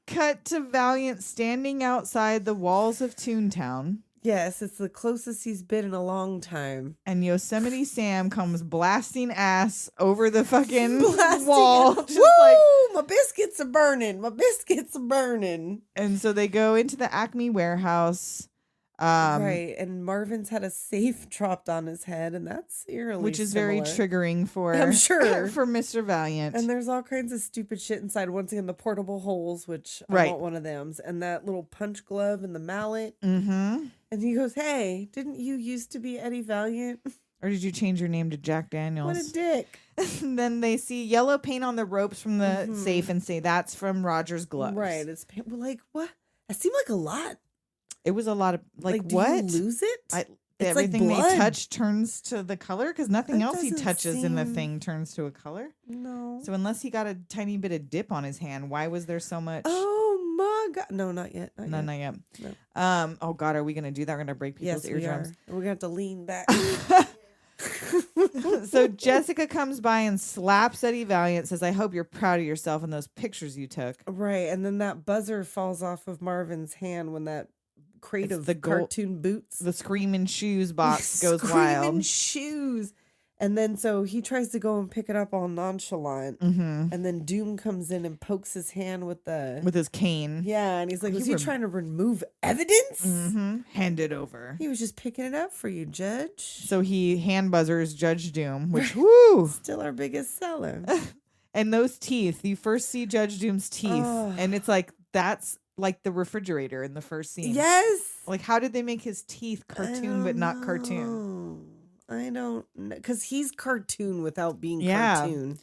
cut to Valiant standing outside the walls of Toontown,
Yes, it's the closest he's been in a long time.
and Yosemite Sam comes blasting ass over the fucking
Blasting
wall.
out.
Just
Woo!
like,
My biscuits are burning. My biscuits are burning.
and so they go into the Acme warehouse.
Right, and Marvin's had a safe dropped on his head, and that's eerily
Which is very
similar.
triggering for
I'm sure.
for Mr. Valiant.
And there's all kinds of stupid shit inside. Once again, the portable holes, which I
Right.
want one of them, and that little punch glove and the mallet.
Mm-hmm.
And he goes, "Hey, didn't you used to be Eddie Valiant?
Or did you change your name to Jack Daniels?
What a dick!"
And then they see yellow paint on the ropes from the safe and say that's from Roger's gloves.
Right? It's well, like what? That seemed like a lot.
It was a lot of
Do
what?
you lose it?
I,
It's like
everything they
blood.
touch turns to the color because nothing
That
else he
doesn't
touches in the
seem-
thing turns to a color.
No.
So unless he got a tiny bit of dip on his hand, why was there so much?
Oh my god! No, not yet. Not
no,
yet.
not yet.
No.
Oh God, are we gonna do that? We're gonna break people's
Yes, we
eardrums.
are. We're gonna have to lean back.
So Jessica comes by and slaps Eddie Valiant, says, "I hope you're proud of yourself and those pictures you took."
Right, and then that buzzer falls off of Marvin's hand when that crate
It's
of
the gold-
cartoon boots.
The screaming shoes box goes
Screaming
wild.
shoes. And then so he tries to go and pick it up all nonchalant.
Mm-hmm.
And then Doom comes in and pokes his hand with the
With his cane.
yeah, and he's like,
You
was he
were-
trying to remove evidence?
Mm-hmm. Hand it over.
He was just picking it up for you, Judge.
So he hand buzzers Judge Doom, which woo!
Still our biggest seller.
And those teeth, you first see Judge Doom's teeth,
Ugh.
and it's like that's like the refrigerator in the first scene.
Yes.
Like, how did they make his teeth cartoon but not cartoon?
I don't know. Because he's cartoon without being
Yeah.
cartoon.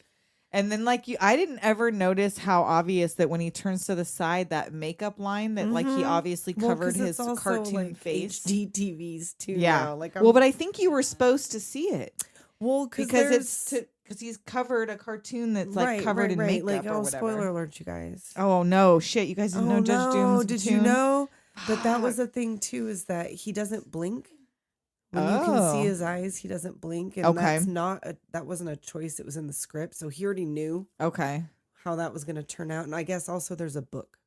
And then, like, I didn't ever notice how obvious that when he turns to the side, that makeup line that, like, he obviously covered his cartoon face.
HD TVs too.
Yeah.
Now. Like,
well, but I think you were supposed to see it.
Well,
because he's covered a cartoon that's like covered in makeup
like,
or whatever.
Spoiler alert, you guys.
Oh no, shit! You guys didn't know Judge Doom's
Did
platoon?
you know? But that was the thing too, is that he doesn't blink. When you can see his eyes, he doesn't blink, and that wasn't a choice. It was in the script, so he already knew how that was going to turn out. And I guess also there's a book.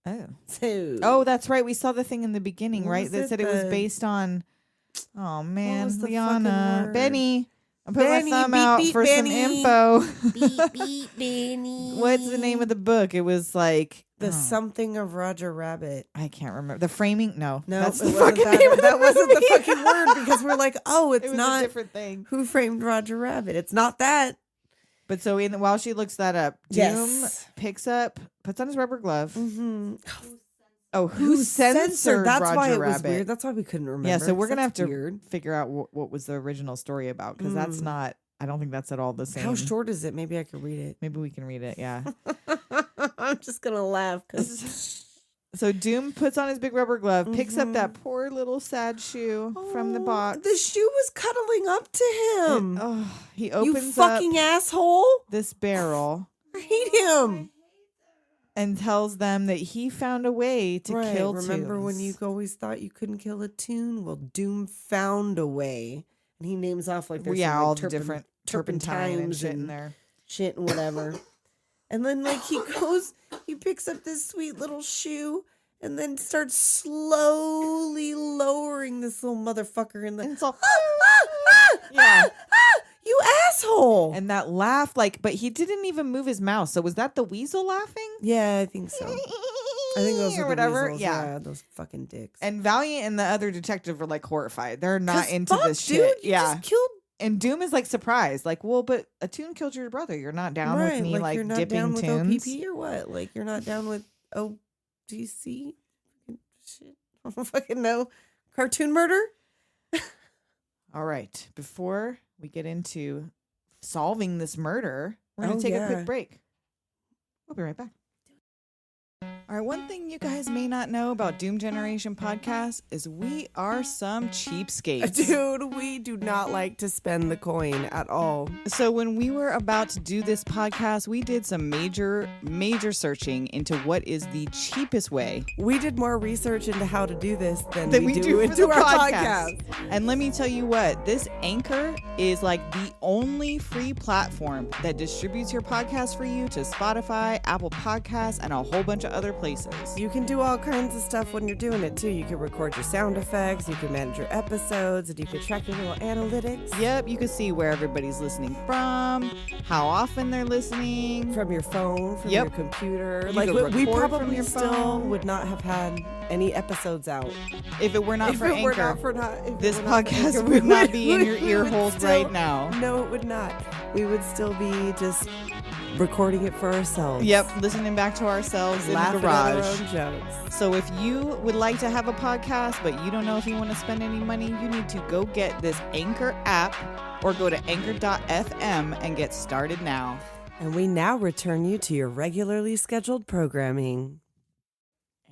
Oh, that's right. We saw the thing in the beginning, right? That said it was based on. Oh man, Liana, Benny. I'm putting my thumb out for some info.
Benny.
What's the name of the book? It was like
the something of Roger Rabbit.
I can't remember. The framing? No,
that's the fucking name. That wasn't the fucking word, because we're like, oh, it's not
a different thing.
Who Framed Roger Rabbit? It's not that.
But so while she looks that up, Doom puts on his rubber glove.
Mm-hmm.
Oh, who censored
That's
Roger
why it
Rabbit?
was weird. That's why we couldn't remember.
Yeah, so we're gonna have to figure out what was the original story about, because that's not. I don't think that's at all the same.
How short is it? Maybe I could read it.
Maybe we can read it. Yeah.
I'm just gonna laugh because.
So Doom puts on his big rubber glove, picks up that poor little sad shoe from the box.
The shoe was cuddling up to him.
He opens
you fucking asshole!
This barrel.
I hate him.
And tells them that he found a way to kill Toons.
Remember when you always thought you couldn't kill a Toon? Well, Doom found a way. And he names off like there's
all the different turpentine and shit in there.
Shit and whatever. And then like he picks up this sweet little shoe and then starts slowly lowering this little motherfucker in the...
And it's all...
You asshole!
And that laugh, but he didn't even move his mouth. So was that the weasel laughing?
Yeah, I think so. I think those are the weasels. Yeah, those fucking dicks.
And Valiant and the other detective are like horrified. They're not into this
dude,
shit.
You just killed.
And Doom is like surprised, like, well, but a Toon killed your brother. You're not down with me, like
you're not
dipping
down with
Toons
OPP or what? Like you're not down with OGC? Shit, I don't fucking know. Cartoon murder.
All right, before we get into solving this murder, we're going to take a quick break. We'll be right back. All right, one thing you guys may not know about Doom Generation Podcast is we are some cheapskates.
Dude, we do not like to spend the coin at all.
So when we were about to do this podcast, we did some major searching into what is the cheapest way.
We did more research into how to do this than
we do into our podcast. And let me tell you what, this Anchor is like the only free platform that distributes your podcast for you to Spotify, Apple Podcasts, and a whole bunch of other places.
You can do all kinds of stuff when you're doing it too. You can record your sound effects, you can manage your episodes, and you can track your little analytics.
Yep, you can see where everybody's listening from, how often they're listening.
From your phone, from your computer.
We
probably still would not have had any episodes out
if it were not for Anchor. This podcast
Anchor,
would not be in your ear holes right now.
No, it would not. We would still be just recording it for ourselves.
Yep, listening back to ourselves in the garage.
At our own jokes.
So if you would like to have a podcast, but you don't know if you want to spend any money, you need to go get this Anchor app or go to anchor.fm and get started now.
And we now return you to your regularly scheduled programming.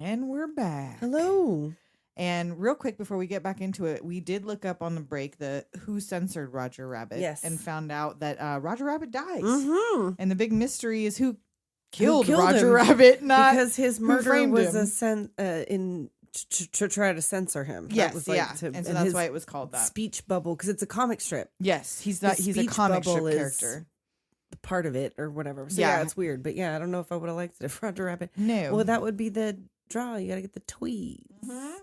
And we're back.
Hello.
And real quick, before we get back into it, we did look up on the break who censored Roger Rabbit.
Yes.
And found out that Roger Rabbit dies.
Mm-hmm.
And the big mystery is who killed
him?
Roger Rabbit, not
because his murder was
him.
to try to censor him.
Yes,
that was
and so that's why it was called that.
Speech bubble, because it's a comic strip.
Yes, he's a comic strip character.
Part of it or whatever. So yeah, it's weird. But yeah, I don't know if I would have liked it if Roger Rabbit.
No.
Well, that would be the draw. You got to get the tweets.
Mm-hmm.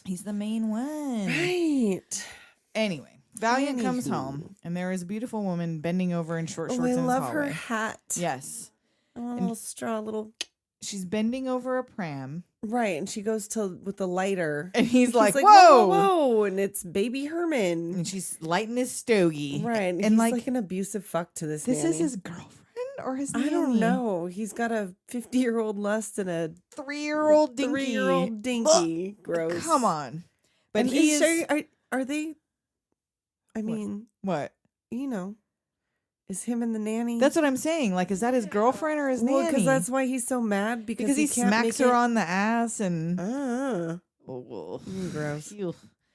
He's the main one.
Right.
Anyway, Valiant comes home, and there is a beautiful woman bending over in short shorts in his hallway.
I love her hat.
Yes.
A little straw, little...
She's bending over a pram.
Right, and she goes with the lighter.
And he's like,
whoa,
whoa,
whoa. And it's baby Herman.
And she's lighting his stogie.
Right. And he's like an abusive fuck to this
This
nanny.
is his girlfriend? or his nanny?
I don't know. He's got a 50-year-old lust and a
3-year-old dinky.
3-year-old dinky. Gross.
Come on. But
and
he is...
Are they... I mean...
What?
You know... Is him and the nanny?
That's what I'm saying. Like, is that his girlfriend or his nanny?
Well, because that's why he's so mad. Because
he smacks her on the ass and...
Gross.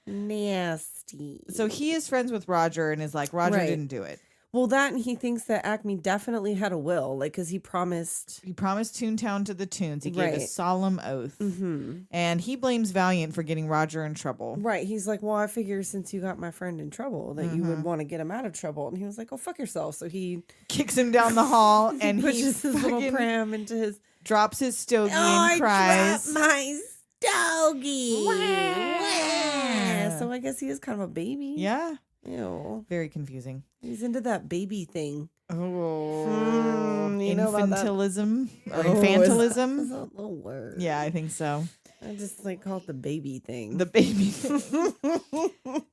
Nasty.
So he is friends with Roger and is like, Roger didn't do it.
Well, that and he thinks that Acme definitely had a will, like, because he promised
Toontown to the Toons. He gave a solemn oath. Mm-hmm. And he blames Valiant for getting Roger in trouble.
Right. He's like, well, I figure since you got my friend in trouble that you would want to get him out of trouble. And he was like, oh, fuck yourself. So he
kicks him down the hall and he
pushes his little pram into his...
Drops his stogie and cries.
I dropped my stogie. Wah. So I guess he is kind of a baby.
Yeah.
Ew.
Very confusing.
He's into that baby thing.
Oh.
You know about
infantilism or infantilism.
Is that a little word?
Yeah, I think so.
I just call it the baby thing.
The baby thing.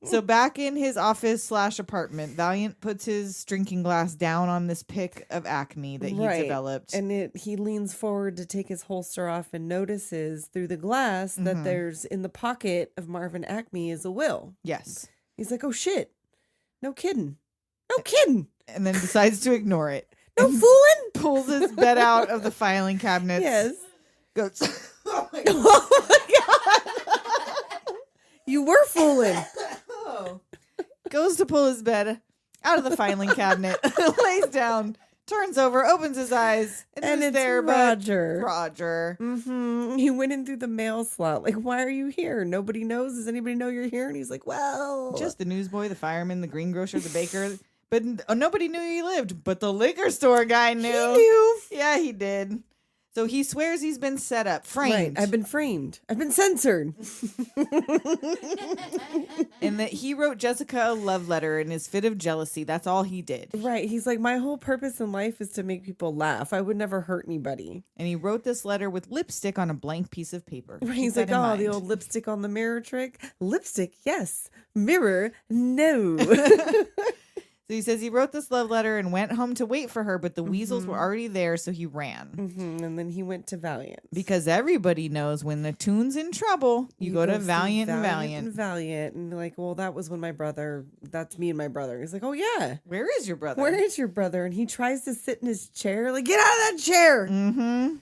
So back in his office / apartment, Valiant puts his drinking glass down on this pic of Acme that he developed.
And he leans forward to take his holster off and notices through the glass that there's in the pocket of Marvin Acme is a will.
Yes.
He's like, oh shit. No kidding. No kidding.
And then decides to ignore it.
No fooling.
Pulls his bed out of the filing cabinet.
Yes.
Goes...
Oh my God. You were fooling.
Goes to pull his bed out of the filing cabinet, lays down, turns over, opens his eyes, and it's there,
Roger.
Roger.
Mm-hmm. He went in through the mail slot. Like, why are you here? Nobody knows. Does anybody know you're here? And he's like, well,
just the newsboy, the fireman, the greengrocer, the baker. But nobody knew he lived. But the liquor store guy knew.
He knew.
Yeah, he did. So he swears he's been set up, framed.
Right. I've been framed. I've been censored.
And that he wrote Jessica a love letter in his fit of jealousy. That's all he did.
Right. He's like, my whole purpose in life is to make people laugh. I would never hurt anybody.
And he wrote this letter with lipstick on a blank piece of paper.
Right. He's like, oh, the old lipstick on the mirror trick. Lipstick, yes. Mirror, no.
So he says he wrote this love letter and went home to wait for her, but the weasels were already there, so he ran.
Mm-hmm. And then he went to Valiant.
Because everybody knows when the Toon's in trouble, you go to Valiant and Valiant.
And like, well, that was when that's me and my brother. He's like, oh, yeah.
Where is your brother?
Where is your brother? And he tries to sit in his chair. Like, get out of that chair.
Mm-hmm.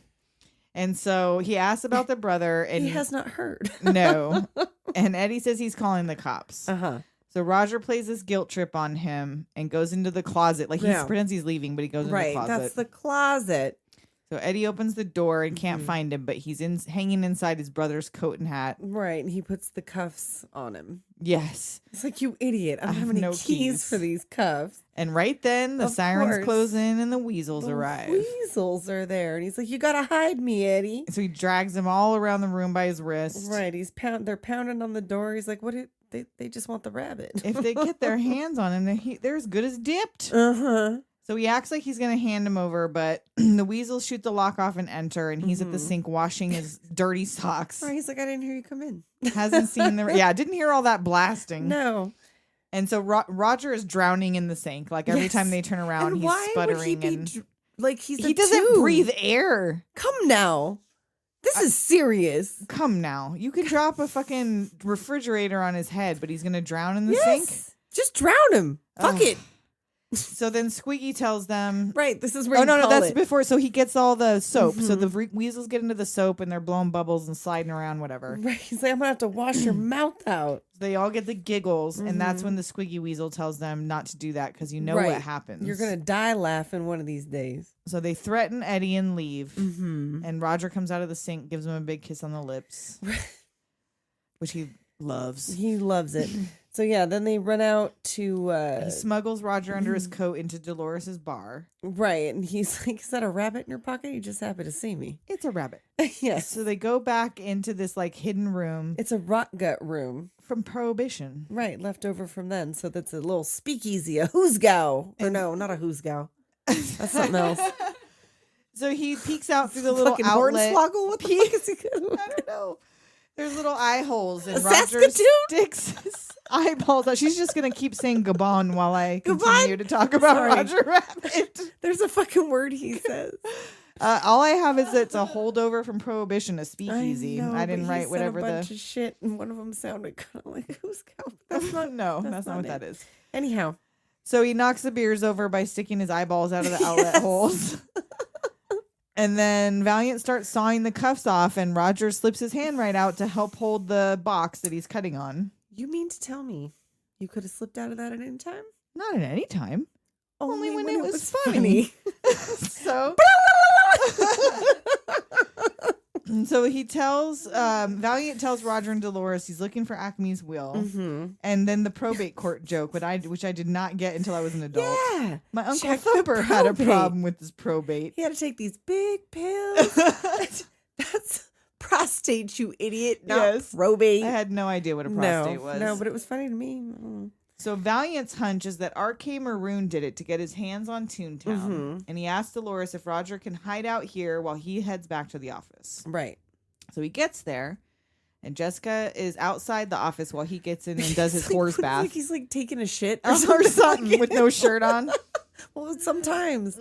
And so he asks about the brother. And
he has not heard.
No. And Eddie says he's calling the cops.
Uh-huh.
So Roger plays this guilt trip on him and goes into the closet. Like he pretends he's leaving, but he goes into the closet.
Right, that's the closet.
So Eddie opens the door and can't find him, but he's hanging inside his brother's coat and hat.
Right, and he puts the cuffs on him.
Yes.
It's like, you idiot. I don't have any keys for these cuffs.
And right then, the sirens close in and the weasels arrive.
Weasels are there. And he's like, you got to hide me, Eddie.
So he drags him all around the room by his wrist.
Right, they're pounding on the door. He's like, they just want the rabbit.
If they get their hands on him, they're as good as dipped.
Uh-huh.
So he acts like he's going to hand him over, but the weasels shoot the lock off and enter, and he's at the sink washing his dirty socks.
Right, he's like, I didn't hear you come in.
Hasn't seen didn't hear all that blasting.
No.
And so Roger is drowning in the sink. Like every time they turn around,
and
he's
why
sputtering.
Would he be
he doesn't breathe air.
Come now. This is serious.
Come now. You can drop a fucking refrigerator on his head, but he's going to drown in the sink?
Just drown him. Fuck it.
So then Squiggy tells them...
Right, this is where
that's before. So he gets all the soap. So the weasels get into the soap and they're blowing bubbles and sliding around, whatever.
Right, he's like, I'm going to have to wash your mouth out.
They all get the giggles, and that's when the Squiggy Weasel tells them not to do that because you know what happens.
You're going to die laughing one of these days.
So they threaten Eddie and leave. Mm-hmm. And Roger comes out of the sink, gives him a big kiss on the lips, which he loves.
He loves it. So yeah, then they run out to...
he smuggles Roger under his coat into Dolores's bar.
Right, and he's like, is that a rabbit in your pocket? You just happy to see me.
It's a rabbit.
Yes.
So they go back into this like hidden room.
It's a rot gut room.
From Prohibition.
Right, left over from then. So that's a little speakeasy, a hoosgow. Or no, not a hoosgow. That's something else.
So he peeks out through the little outlet.
Hornswoggle? What the fuck is he
I don't know. There's little eye holes, and
a
Roger
Saskatoon?
sticks eyeballs out. She's just going to keep saying Gabon while I continue to talk about Roger Rabbit.
There's a fucking word he says.
All I have is it's a holdover from Prohibition, a speakeasy. I didn't write whatever
a bunch of shit, and one of them sounded kind of like who's cow. That's not.
No, that's not what that is.
Anyhow,
so he knocks the beers over by sticking his eyeballs out of the outlet holes. And then Valiant starts sawing the cuffs off, and Roger slips his hand right out to help hold the box that he's cutting on.
You mean to tell me you could have slipped out of that at any time?
Not at any time. Only when it was
funny.
So... So he tells Valiant tells Roger and Dolores he's looking for Acme's will, and then the probate court joke, which I did not get until I was an adult.
Yeah,
my uncle Thumper had a problem with this probate.
He had to take these big pills. That's prostate, you idiot. Not probate.
I had no idea what a prostate was.
No, but it was funny to me.
So Valiant's hunch is that R.K. Maroon did it to get his hands on Toontown, and he asked Dolores if Roger can hide out here while he heads back to the office.
Right.
So he gets there, and Jessica is outside the office while he gets in and does his horse bath.
Like he's like taking a shit
or something with no shirt on.
Well, sometimes.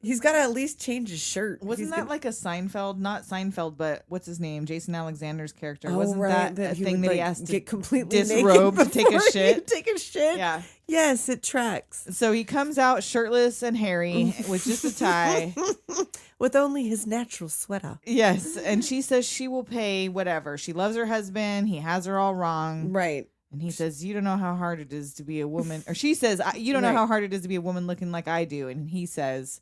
He's got to at least change his shirt.
Wasn't that like a Seinfeld? Not Seinfeld, but what's his name? Jason Alexander's character. Wasn't that a thing that he has to
get completely
disrobe to take a shit?
Take a shit?
Yeah.
Yes, it tracks.
So he comes out shirtless and hairy with just a tie.
With only his natural sweater.
Yes. And she says she will pay whatever. She loves her husband. He has her all wrong.
Right.
And he says, you don't know how hard it is to be a woman. Or she says, you don't know how hard it is to be a woman looking like I do. And he says...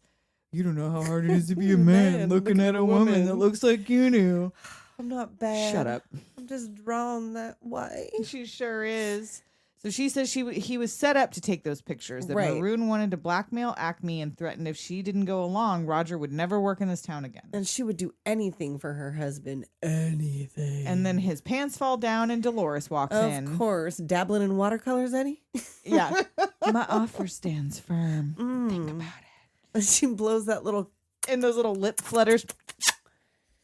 You don't know how hard it is to be a man looking at a woman that looks like you do.
I'm not bad.
Shut up.
I'm just drawn that way.
She sure is. So she says he was set up to take those pictures. That Maroon wanted to blackmail Acme and threatened if she didn't go along, Roger would never work in this town again.
And she would do anything for her husband. Anything.
And then his pants fall down and Dolores walks in.
Of course. Dabbling in watercolors, Eddie?
Yeah. My offer stands firm. Think about it.
And she blows that little...
And those little lip flutters.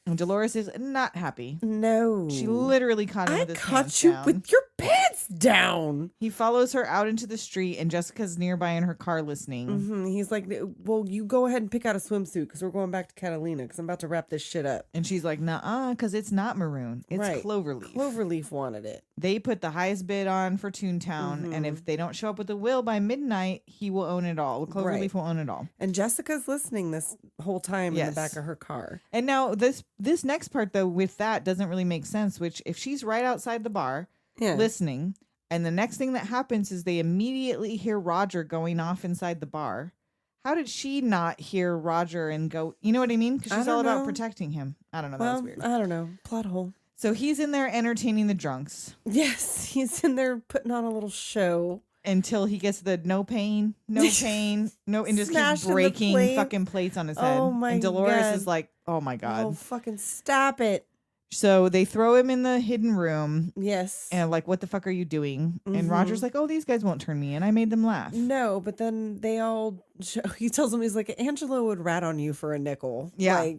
And Dolores is not happy.
No.
She literally caught him with his pants
down.
With
your pants down.
He follows her out into the street, and Jessica's nearby in her car listening.
He's like, well, you go ahead and pick out a swimsuit because we're going back to Catalina because I'm about to wrap this shit up.
And she's like, nuh-uh, because it's not Maroon. It's Cloverleaf.
Cloverleaf wanted it.
They put the highest bid on for Toontown, and if they don't show up with the will by midnight, he will own it all. Cloverleaf will own it all.
And Jessica's listening this whole time in the back of her car.
And now this next part, though, with that doesn't really make sense, which if she's right outside the bar listening, and the next thing that happens is they immediately hear Roger going off inside the bar. How did she not hear Roger and go, you know what I mean? Because she's all about protecting him. I don't know. That was weird.
I don't know. Plot hole.
So he's in there entertaining the drunks.
Yes, he's in there putting on a little show.
Until he gets the no pain, and just keeps breaking fucking plates on his head.
Oh my God.
And Dolores is like, oh my God.
Oh, fucking stop it.
So they throw him in the hidden room.
Yes.
And like, what the fuck are you doing? And Roger's like, oh, these guys won't turn me in. I made them laugh.
No, but then they all, he tells him, he's like, Angela would rat on you for a nickel.
Yeah.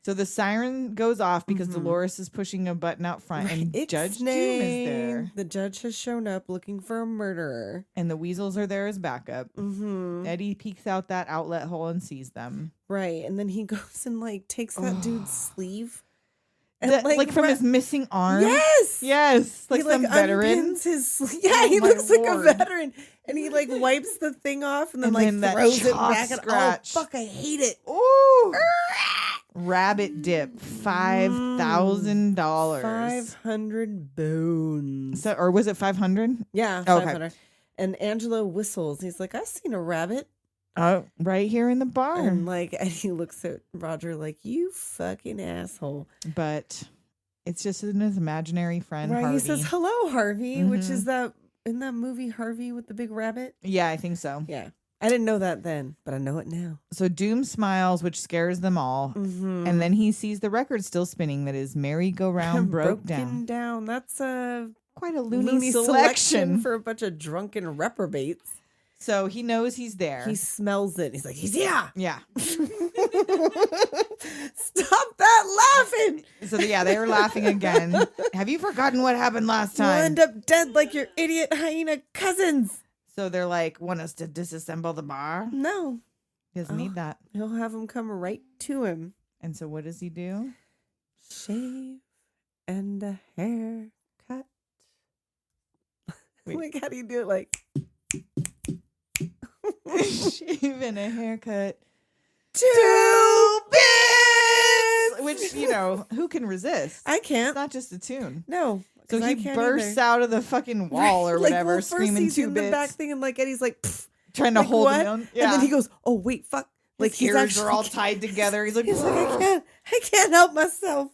So the siren goes off because Dolores is pushing a button out front, and Judge Doom is there.
The judge has shown up looking for a murderer.
And the weasels are there as backup. Eddie peeks out that outlet hole and sees them.
Right. And then he goes and like takes that dude's sleeve.
And like from his missing arm?
Yes.
Like some veteran.
He looks like a veteran. And he like wipes the thing off and then throws it back. And, oh, fuck, I hate it.
Ooh. Rabbit dip, $5,000.
500 bones.
So, or was it 500?
Yeah, 500. Okay. And Angelo whistles. He's like, I've seen a rabbit.
Oh, right here in the bar.
And he looks at Roger like, you fucking asshole.
But it's just his imaginary friend,
right,
Harvey.
He says, hello, Harvey, which is in that movie, Harvey with the big rabbit?
Yeah, I think so.
Yeah. I didn't know that then, but I know it now.
So Doom smiles, which scares them all. And then he sees the record still spinning that is Merry-Go-Round Broken Down.
That's
quite a loony selection
for a bunch of drunken reprobates.
So he knows he's there.
He smells it. He's like, he's here.
Yeah.
Stop that laughing.
So yeah, they were laughing again. Have you forgotten what happened last time?
You'll end up dead like your idiot hyena cousins.
So they're like, want us to disassemble the bar?
No.
He doesn't need that.
He'll have him come right to him.
And so what does he do?
Shave and a haircut. Like, how do you do it? Like,
shave and a haircut.
2 bits!
Which, who can resist?
I can't.
It's not just a tune.
No.
So he bursts out of the fucking wall or whatever,
first
screaming
he's
2
in
bits.
the back thing, and like Eddie's like,
trying to hold him down. Yeah.
And then he goes, oh, wait, fuck.
Like his ears are all tied together. He's like,
I can't help myself.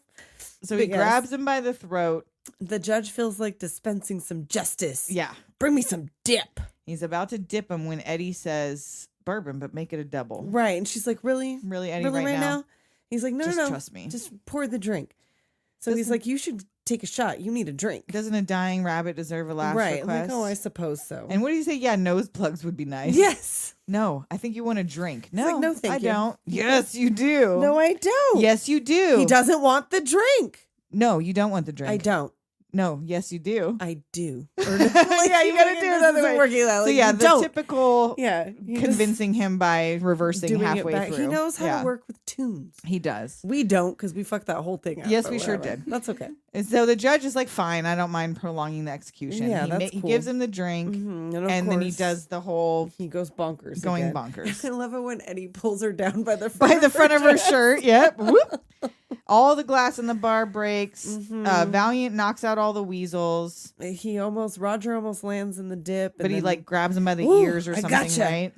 So he grabs him by the throat.
The judge feels like dispensing some justice.
Yeah.
Bring me some dip.
He's about to dip him when Eddie says, bourbon, but make it a double.
Right. And she's like, really?
Really, Eddie,
really
right now?
He's like, no,
Just trust me.
Just pour the drink. So he's like, you should take a shot. You need a drink.
Doesn't a dying rabbit deserve a last
request?
request?
Like, oh, I suppose so.
And what do you say? Yeah, nose plugs would be nice.
Yes.
No, I think you want a drink. No,
like, no, thank you.
I don't. Yes, you do.
No, I don't.
Yes, you do.
He doesn't want the drink.
No, you don't want the drink.
I don't.
No, yes, you do.
I do.
Yeah, you gotta do it the other way.
Like,
so yeah, the typical convincing him by reversing halfway through.
He knows how to work with tunes.
He does.
We don't, because we fucked that whole thing up.
Yes, we sure did.
That's okay.
And so the judge is like, fine, I don't mind prolonging the execution.
Yeah, that's
He
cool.
gives him the drink,
and
then he does the whole...
He goes bonkers
Going
again.
bonkers.
I love it when Eddie pulls her down by the front
of her shirt. Yep. Whoop. All the glass in the bar breaks. Valiant knocks out all the weasels.
Roger almost lands in the dip.
But he like grabs him by the ears or something, right?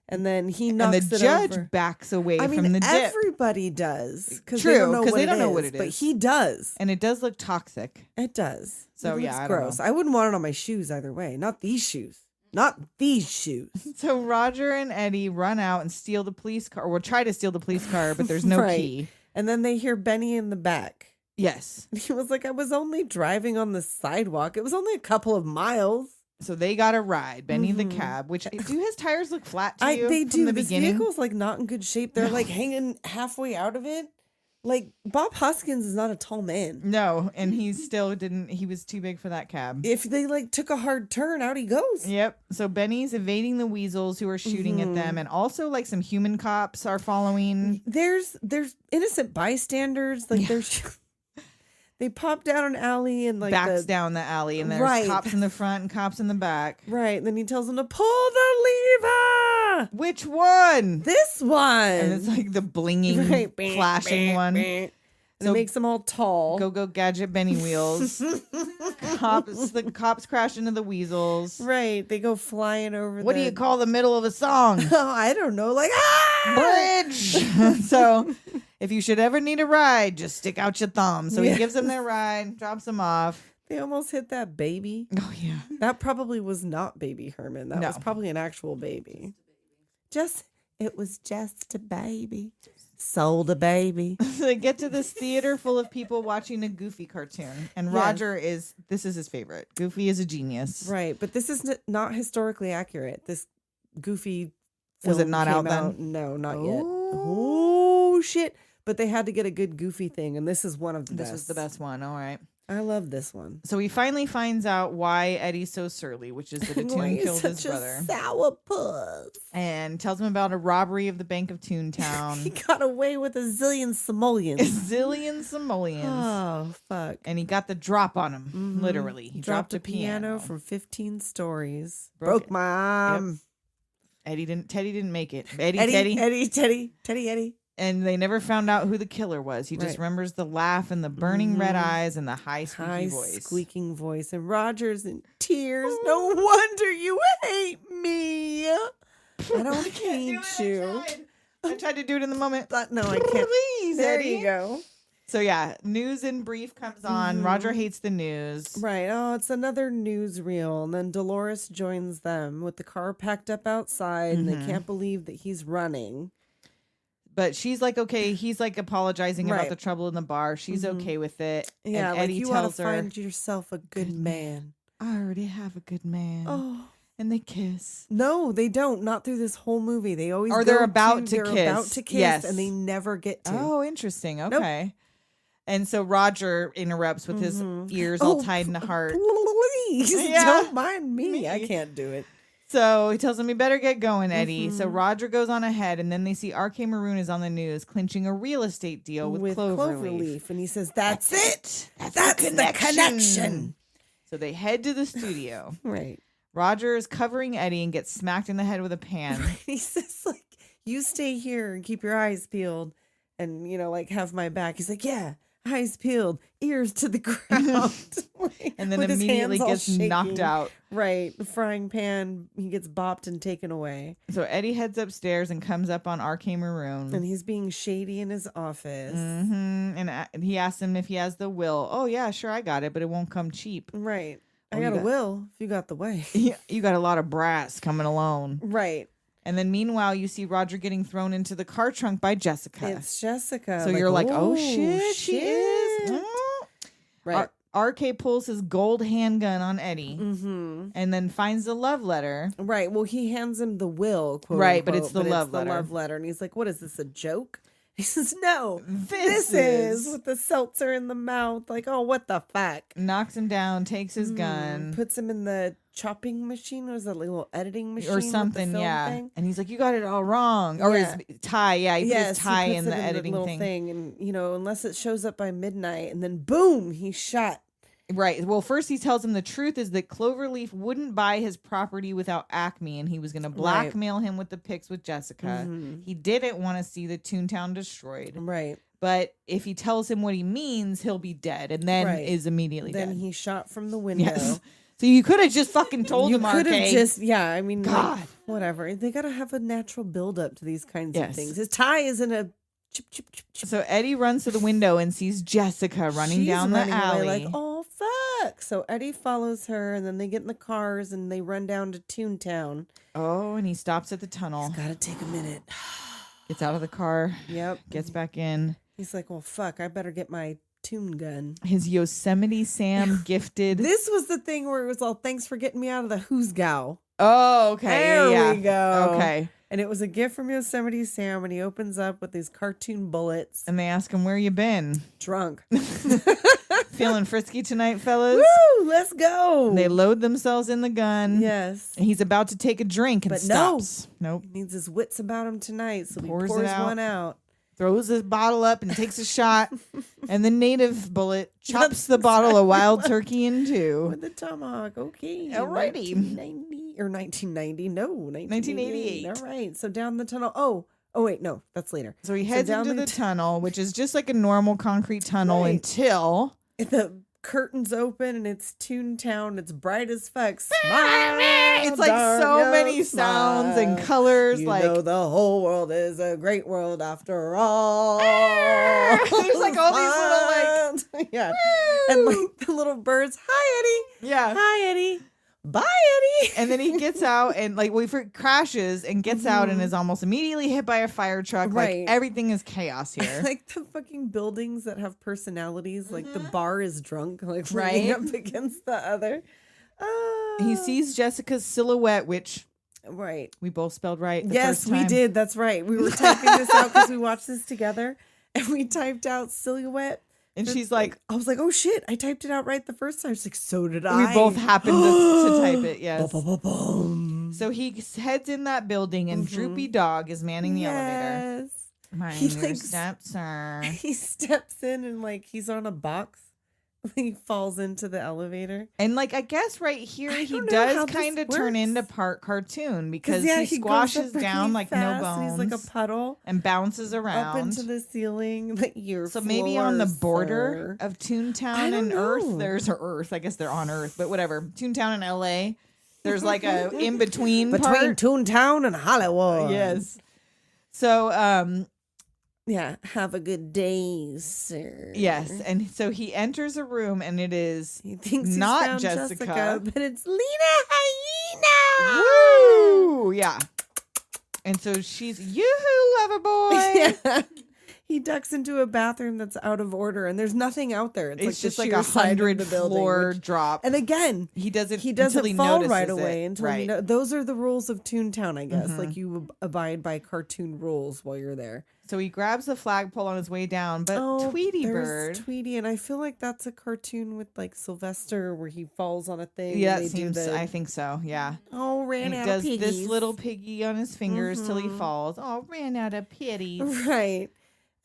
And then he knocks
and the
it
judge
over.
Backs away from the dip.
Everybody does.
True, because they don't know what it is.
But he does.
And it does look toxic.
It does.
So
it
yeah,
looks
I
gross.
don't know.
I wouldn't want it on my shoes either way. Not these shoes. Not these shoes.
So Roger and Eddie run out and steal the police car, or try to steal the police car, but there's no key.
And then they hear Benny in the back.
Yes.
He was like, I was only driving on the sidewalk. It was only a couple of miles.
So they got a ride, Benny the cab, which do his tires look flat to you
They
from
do.
the
This
beginning?
vehicle's like not in good shape. They're like hanging halfway out of it. Like Bob Hoskins is not a tall man.
No, and he still didn't. He was too big for that cab.
If they like took a hard turn, out he goes.
Yep. So Benny's evading the weasels who are shooting at them, and also like some human cops are following.
There's innocent bystanders. Like they pop down an alley and like
backs down the alley, and there's cops in the front and cops in the back.
Right. And then he tells them to pull the lever.
Which one?
This one.
And it's like the blinging, flashing one.
And it makes them all tall.
Go gadget Benny wheels. The cops crash into the weasels.
Right. They go flying over.
What do you call the middle of a song?
Oh, I don't know. Like
bridge. So if you should ever need a ride, just stick out your thumb. So he gives them their ride, drops them off.
They almost hit that baby.
Oh yeah.
That probably was not baby Herman. That was probably an actual baby. It was just a baby. Sold a baby.
So they get to this theater full of people watching a Goofy cartoon. And Roger this is his favorite. Goofy is a genius.
Right. But this is not historically accurate. This Goofy film
was it not out
then?
then?
No, not yet. Oh, shit. But they had to get a good Goofy thing. And this is one of the best.
This is the best one. All right.
I love this one.
So he finally finds out why Eddie's so surly, which is that a tune killed his brother.
Sourpuss.
And tells him about a robbery of the Bank of Toontown.
He got away with a zillion simoleons. Oh, fuck.
And he got the drop on him, literally. He dropped a piano
from 15 stories. Broke my arm.
Yep. Teddy didn't make it.
Teddy.
And they never found out who the killer was. He just remembers the laugh and the burning red eyes and the high
squeaking voice. And Roger's in tears. No wonder you hate me. I don't hate you.
I tried to do it in the moment.
No, I can't.
Please,
there
Eddie.
you go.
So yeah, News in Brief comes on. Roger hates the news.
Right. Oh, it's another newsreel. And then Dolores joins them with the car packed up outside. And they can't believe that he's running.
But she's like, okay, he's like apologizing about the trouble in the bar. She's okay with it.
Yeah,
and
like
Eddie
you
tells
ought to
her,
find yourself a good man.
I already have a good man.
Oh.
And they kiss.
No, they don't. Not through this whole movie. They always
they're about to kiss.
They're about to kiss,
yes.
and they never get to.
Oh, interesting. Okay. Nope. And so Roger interrupts with his ears all tied in a heart.
Please, don't mind me. I can't do it.
So he tells him, you better get going, Eddie. So Roger goes on ahead, and then they see R.K. Maroon is on the news clinching a real estate deal with Cloverleaf.
And he says, that's it. That's the connection.
So they head to the studio.
Right.
Roger is covering Eddie and gets smacked in the head with a pan.
He says, like, you stay here and keep your eyes peeled and, like, have my back. He's like, yeah. Eyes peeled, ears to the ground.
And then immediately gets knocked out.
Right. The frying pan, he gets bopped and taken away.
So Eddie heads upstairs and comes up on R.K. Maroon.
And he's being shady in his office.
And he asks him if he has the will. Oh, yeah, sure, I got it, but it won't come cheap.
Right. I got a will if you got the way.
You got a lot of brass coming alone.
Right.
And then meanwhile, you see Roger getting thrown into the car trunk by Jessica.
It's Jessica.
So you're like, oh, shit, she is.
Right.
RK pulls his gold handgun on Eddie and then finds the love letter.
Right. Well, he hands him the will, quote
right,
unquote,
but it's the love letter.
And he's like, what is this, a joke? He says, no, this is with the seltzer in the mouth. Like, oh, what the fuck?
Knocks him down, takes his gun.
Puts him in the chopping machine. What was that, little editing machine?
Or something, yeah.
Thing?
And he's like, you got it all wrong. Or his tie, he put his tie in the editing
thing. And, unless it shows up by midnight. And then, boom, he's shot.
Right. Well, first he tells him the truth is that Cloverleaf wouldn't buy his property without Acme, and he was going to blackmail him with the pics with Jessica. He didn't want to see the Toontown destroyed.
Right.
But if he tells him what he means, he'll be dead, and then is immediately dead.
Then he's shot from the window.
Yes. So you could have just fucking told him,
You could have just,
God.
Like, whatever. They got to have a natural build-up to these kinds of things. His tie is in a chip, chip, chip, chip.
So Eddie runs to the window and sees Jessica running down the alley.
Away like, oh, fuck. So Eddie follows her, and then they get in the cars, and they run down to Toontown.
Oh, and he stops at the tunnel.
He's got to take a minute.
Gets out of the car.
Yep.
Gets back in.
He's like, well, fuck, I better get my Toon gun.
His Yosemite Sam gifted.
This was the thing where it was all, thanks for getting me out of the Hoosgow.
Oh, okay.
There we go.
Okay.
And it was a gift from Yosemite Sam, and he opens up with these cartoon bullets.
And they ask him, where you been?
Drunk.
Feeling frisky tonight, fellas?
Woo, let's go.
And they load themselves in the gun.
Yes.
And he's about to take a drink and stops. Nope.
He needs his wits about him tonight, so he pours one out.
Throws his bottle up and takes a shot. And the native bullet chops the bottle of wild turkey in two.
With the tomahawk. Okay.
Alrighty.
1990. No,
1988.
All right. So down the tunnel. Oh, wait. No, that's later.
So he heads into the tunnel, which is just like a normal concrete tunnel until
the curtains open and it's Toontown. It's bright as fuck. Smile,
it's like so many sounds and colors.
You
like
know the whole world is a great world after all.
There's like all these little like
and like the little birds. Hi, Eddie.
Yeah.
Hi, Eddie. Bye, Eddie.
And then he gets out and like crashes and gets out and is almost immediately hit by a fire truck.
Right.
Like everything is chaos here.
Like the fucking buildings that have personalities. Like the bar is drunk, like right up against the other.
He sees Jessica's silhouette, which we both spelled right.
Yes, we did. That's right. We were typing this out because we watched this together, and we typed out silhouette.
And she's like,
I was like, oh shit, I typed it out right the first time. She's like, so did I.
We both happened to type it, yes.
Boom.
So he heads in that building and Droopy Dog is manning the elevator. Mind your steps, sir.
He steps in and like he's on a box. He falls into the elevator.
And like I guess right here he does kind of turn into part cartoon because he squashes down like no bones.
He's like a puddle
and bounces around
up into the ceiling. Like
so maybe on the border of Toontown and Earth, there's Earth. I guess they're on Earth, but whatever. Toontown and LA. There's like a in between
Toontown and Hollywood.
Yes. So
yeah, have a good day, sir.
Yes, and so he enters a room, and it is
he thinks
not Jessica,
but it's Lena Hyena.
Woo! Yeah, and so she's yoo-hoo, lover boy.
Yeah. He ducks into a bathroom that's out of order, and there's nothing out there.
It's just
the
like
sheer side of
100
the building,
floor drop.
And again,
he doesn't
fall
notices
right away until
right.
you know. Those are the rules of Toontown, I guess. Like you abide by cartoon rules while you're there.
So he grabs the flagpole on his way down, but Tweety Bird.
Tweety, and I feel like that's a cartoon with like Sylvester where he falls on a thing.
Yeah, it seems. I think so. Yeah.
Oh, ran out of piggies.
He does this little piggy on his fingers till he falls. Oh, ran out of pitties.
Right.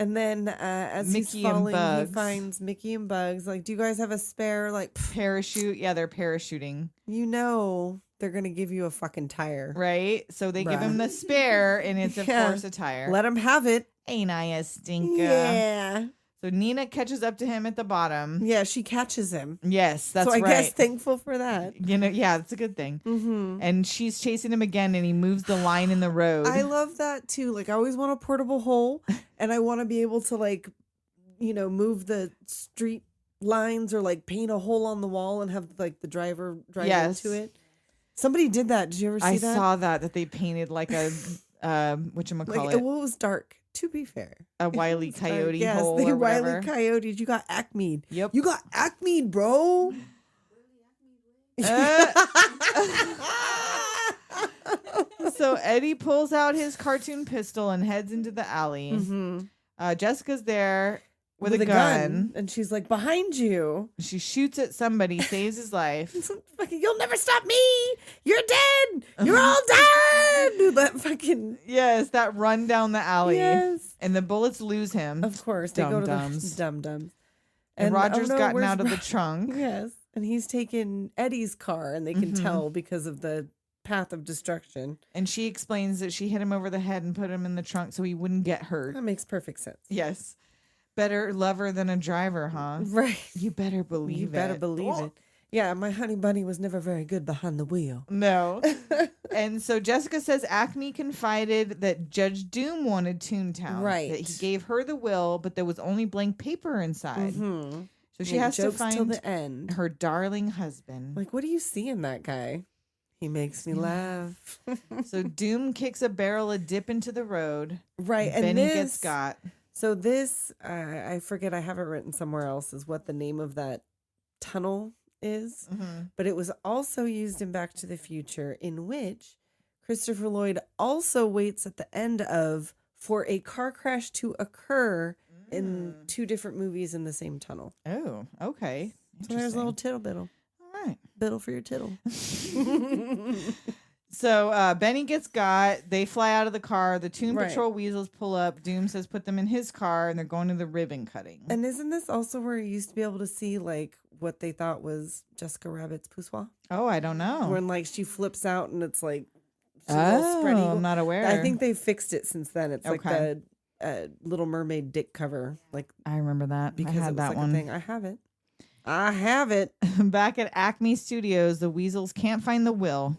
And then as
Mickey
he's falling,
and
he finds Mickey and Bugs. Like, do you guys have a spare like
parachute? Yeah, they're parachuting.
You know they're gonna give you a fucking tire,
right? So they give him the spare, and it's of course a tire.
Let him have it.
Ain't I a stinker?
Yeah.
So Nina catches up to him at the bottom.
Yeah, she catches him.
Yes, that's right.
So I guess thankful for that.
You know, yeah, that's a good thing. Mm-hmm. And she's chasing him again, and he moves the line in the road.
I love that too. Like, I always want a portable hole, and I want to be able to like, you know, move the street lines or like paint a hole on the wall and have like the driver drive into it. Somebody did that. Did you ever see that?
I saw that they painted like a whatchamacallit.
Like, it was dark. To be fair,
a Wile E. Coyote
yes,
hole
the
or whatever.
Wile E. Coyotes. You got acme'd.
Yep.
You got acme'd, bro.
So Eddie pulls out his cartoon pistol and heads into the alley. Mm-hmm. Jessica's there with a gun.
And she's like, behind you.
She shoots at somebody, saves his life.
You'll never stop me. You're dead. You're all dead. That fucking...
Yes, that run down the alley.
Yes.
And the bullets lose him.
Of course. They go to the dum-dums.
And Roger's gotten out of the trunk.
Yes. And he's taken Eddie's car, and they can tell because of the path of destruction.
And she explains that she hit him over the head and put him in the trunk so he wouldn't get hurt.
That makes perfect sense.
Yes. Better lover than a driver, huh?
Right.
You better believe it.
You better believe it. Yeah, my honey bunny was never very good behind the wheel.
No. And so Jessica says Acme confided that Judge Doom wanted Toontown.
Right.
That he gave her the will, but there was only blank paper inside. Mm-hmm. So she has to find
till the end.
Her darling husband.
Like, what do you see in that guy? He makes me laugh.
So Doom kicks a barrel of dip into the road.
Right. And
Benny gets got.
So this, I forget, I have it written somewhere else, is what the name of that tunnel is. Mm-hmm. But it was also used in Back to the Future, in which Christopher Lloyd also waits at the end of for a car crash to occur in two different movies in the same tunnel.
Oh, okay.
So there's a little tittle biddle.
All right.
Biddle for your tittle.
So Benny gets got. They fly out of the car. The Toon Patrol weasels pull up. Doom says put them in his car, and they're going to the ribbon cutting.
And isn't this also where you used to be able to see like what they thought was Jessica Rabbit's poussoir?
Oh, I don't know.
When like she flips out and it's like
spread eagle. I'm not aware.
I think they fixed it since then. It's like the Little Mermaid dick cover. Like
I remember that
because
I had
it was
that
like
one.
A thing. I have it. I have it.
Back at Acme Studios, the weasels can't find the will.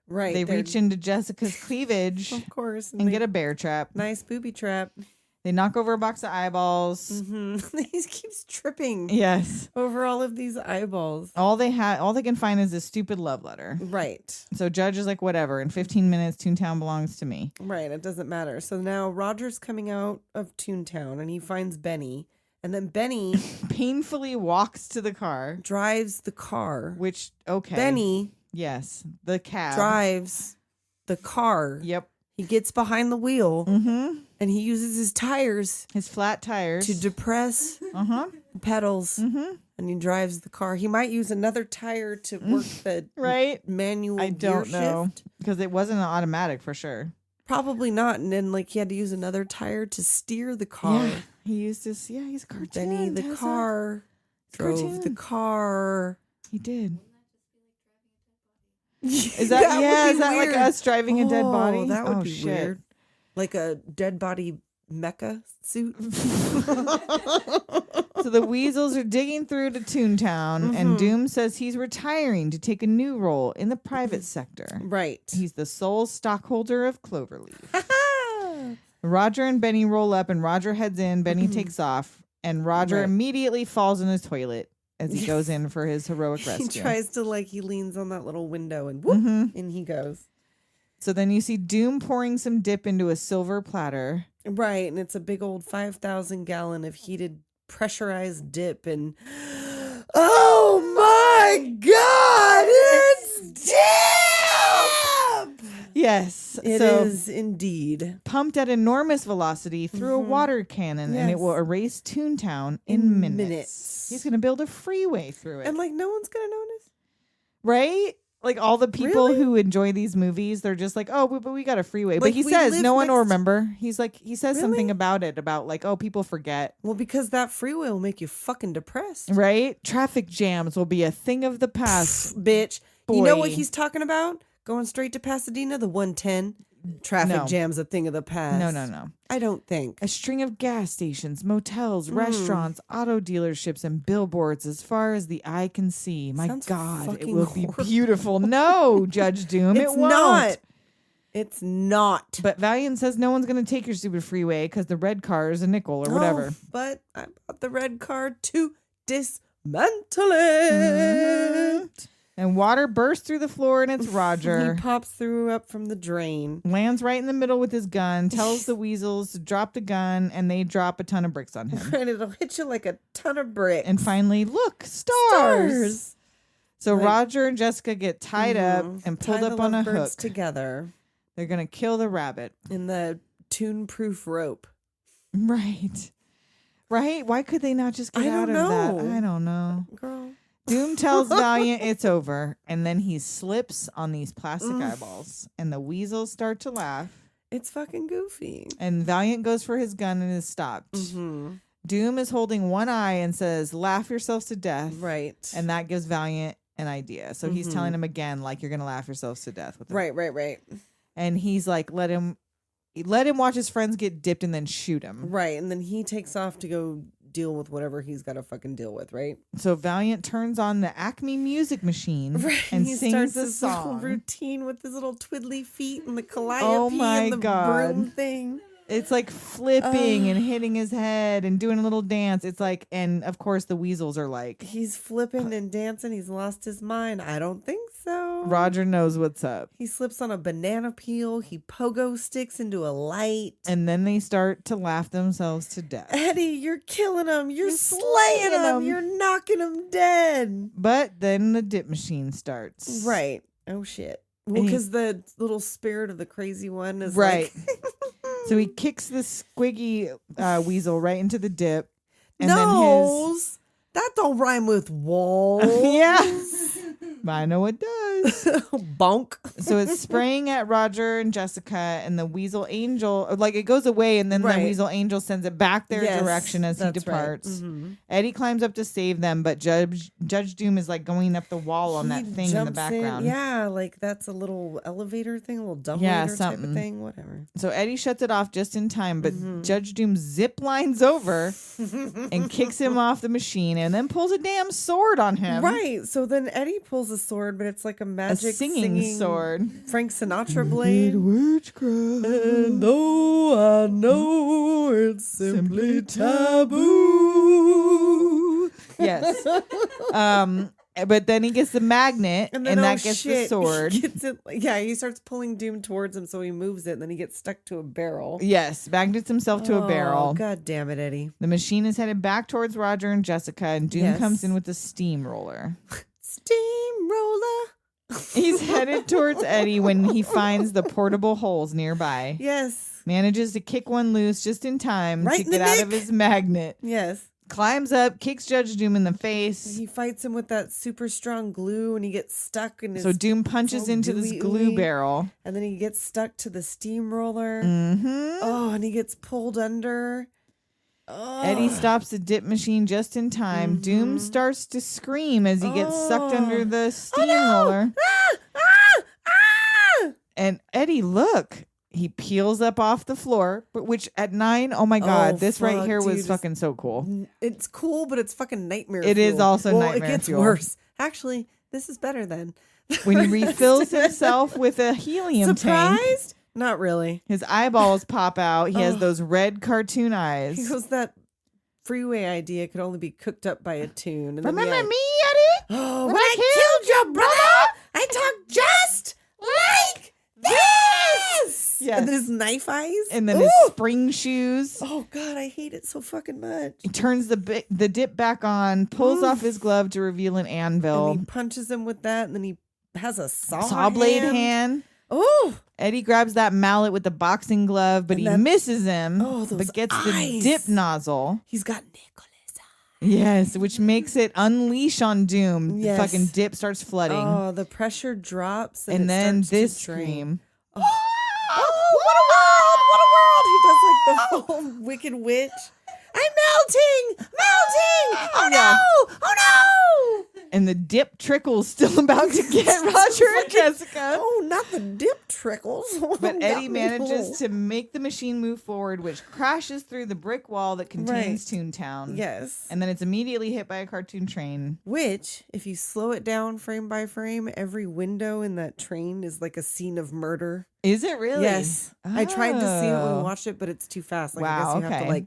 Right.
They reach into Jessica's cleavage,
of course,
and get a bear trap.
Nice booby trap.
They knock over a box of eyeballs.
Mm-hmm. He keeps tripping.
Yes.
Over all of these eyeballs.
All they can find is a stupid love letter.
Right.
So Judge is like, whatever. In 15 minutes, Toontown belongs to me.
Right. It doesn't matter. So now Roger's coming out of Toontown, and he finds Benny. And then Benny
painfully walks to the car.
Drives the car.
Which, okay.
Benny.
Yes. The cab.
Drives the car.
Yep.
He gets behind the wheel. Mm-hmm. And he uses his tires.
His flat tires.
To depress the pedals. Mm-hmm. And he drives the car. He might use another tire to work the manual
I don't know.
shift.
Because it wasn't an automatic for sure.
Probably not. And then like he had to use another tire to steer the car.
Yeah. He used this. Yeah, he's a cartoon.
Benny the car drove the car.
He did. Is that is that
weird.
like us driving a dead body?
That would be weird. Like a dead body mecha suit.
So the weasels are digging through to Toontown, and Doom says he's retiring to take a new role in the private sector.
Right.
He's the sole stockholder of Cloverleaf. Roger and Benny roll up, and Roger heads in. Benny takes off, and Roger immediately falls in his toilet as he goes in for his heroic rescue.
He tries to he leans on that little window, and whoop, in he goes.
So then you see Doom pouring some dip into a silver platter.
Right, and it's a big old 5,000 gallon of heated pressurized dip, and oh my God, it's dip!
Yes,
it is indeed
pumped at enormous velocity through a water cannon, and it will erase Toontown in minutes. He's gonna build a freeway through it,
and like no one's gonna notice,
right? Like all the people who enjoy these movies, they're just like, oh, but we got a freeway. Like, but he says no one will remember. He's like, he says something about it, about like, oh, people forget.
Well, because that freeway will make you fucking depressed.
Right? Traffic jams will be a thing of the past.
Bitch.
Boy.
You know what he's talking about? Going straight to Pasadena, the 110. Traffic jam's a thing of the past.
No.
I don't think.
A string of gas stations, motels, restaurants, auto dealerships, and billboards as far as the eye can see. My
Sounds
God, it will
horrible.
be beautiful. No, Judge Doom,
It's
it won't.
not. It's not.
But Valiant says no one's going to take your stupid freeway because the red car is a nickel or whatever.
But I bought the red car to dismantle it.
And water bursts through the floor, and it's Roger.
He pops through up from the drain.
Lands right in the middle with his gun, tells the weasels to drop the gun, and they drop a ton of bricks on him.
And it'll hit you like a ton of bricks.
And finally, look, stars. So Roger and Jessica get tied up and pulled up on a hook.
Together.
They're going to kill the rabbit.
In the tune-proof rope.
Right. Right? Why could they not just get out of that? I don't know.
Girl.
Doom tells Valiant it's over, and then he slips on these plastic eyeballs, and the weasels start to laugh.
It's fucking goofy.
And Valiant goes for his gun and is stopped. Doom is holding one eye and says, laugh yourselves to death.
Right.
And that gives Valiant an idea. So he's telling him again, like, you're going to laugh yourselves to death with him.
Right.
And he's like, let him watch his friends get dipped and then shoot him.
Right. And then he takes off to go deal with whatever he's got to fucking deal with, right?
So Valiant turns on the Acme music machine and
he
sings
starts
the
this
song.
little routine with his little twiddly feet and the calliope and the broom thing.
It's like flipping and hitting his head and doing a little dance. It's like, and of course the weasels are like,
he's flipping and dancing. He's lost his mind. I don't think so.
Roger knows what's up.
He slips on a banana peel. He pogo sticks into a light.
And then they start to laugh themselves to death.
Eddie, you're killing him. You're slaying him. You're knocking him dead.
But then the dip machine starts.
Right. Oh, shit. Well, because the little spirit of the crazy one is right. Like...
So he kicks the squiggy weasel right into the dip. And
Nose. That don't rhyme with walls.
Yeah. I know it does.
Bonk.
So it's spraying at Roger and Jessica, and the weasel angel, like it goes away, and then the weasel angel sends it back their direction as he departs. Right. Eddie climbs up to save them, but Judge Doom is like going up the wall on that thing in the background.
Yeah, like that's a little elevator thing, a little dumbwaiter type of thing, whatever.
So Eddie shuts it off just in time, but Judge Doom zip lines over and kicks him off the machine, and then pulls a damn sword on him.
Right. So then Eddie pulls a sword, but it's like a magic
singing sword.
Frank Sinatra blade.
Witchcraft.
And though I know it's simply taboo.
Yes. But then he gets the magnet, and that gets the sword.
He starts pulling Doom towards him, so he moves it, and then he gets stuck to a barrel.
Yes, magnets himself to a barrel.
God damn it, Eddie.
The machine is headed back towards Roger and Jessica, and Doom comes in with the steamroller.
Steamroller.
He's headed towards Eddie when he finds the portable holes nearby.
Yes.
Manages to kick one loose just in time to get out of his magnet.
Yes.
Climbs up, kicks Judge Doom in the face.
He fights him with that super strong glue, and he gets stuck in his...
So Doom punches into this glue barrel.
And then he gets stuck to the steamroller.
Mm-hmm.
Oh, and he gets pulled under. Oh.
Eddie stops the dip machine just in time. Mm-hmm. Doom starts to scream as he gets sucked under the steamroller. And Eddie, look... He peels up off the floor, which at 9, oh my God, this right here was fucking so cool.
It's cool, but it's fucking nightmare
fuel. It is also nightmare
it gets
fuel.
worse. Actually, this is better then.
When he refills himself with a helium tank.
Surprised? Not really.
His eyeballs pop out. He has those red cartoon eyes.
He goes, that freeway idea could only be cooked up by a tune. And
remember me, Eddie?
Oh, when I killed your brother, I talked just like this. Yes. And then his knife eyes.
And then his spring shoes.
Oh, God, I hate it so fucking much.
He turns the dip back on, pulls off his glove to reveal an anvil.
And he punches him with that, and then he has a
saw blade hand.
Oh.
Eddie grabs that mallet with the boxing glove, but he misses him. But gets the dip nozzle.
He's got Nicholas.
Yes, which makes it unleash on Doom.
Yes.
The fucking dip starts flooding.
Oh, the pressure drops.
And then this scream.
Oh, what a world! What a world! He does like the full Wicked Witch. I'm melting! Oh no! Oh no!
And the dip trickle's still about to get Roger and Jessica.
Oh, not the dip trickles.
But Eddie manages to make the machine move forward, which crashes through the brick wall that contains Toontown.
Yes.
And then it's immediately hit by a cartoon train.
Which, if you slow it down frame by frame, every window in that train is like a scene of murder.
Is it really?
Yes. I tried to see it when we watched it, but it's too fast. Like, I guess you have to like...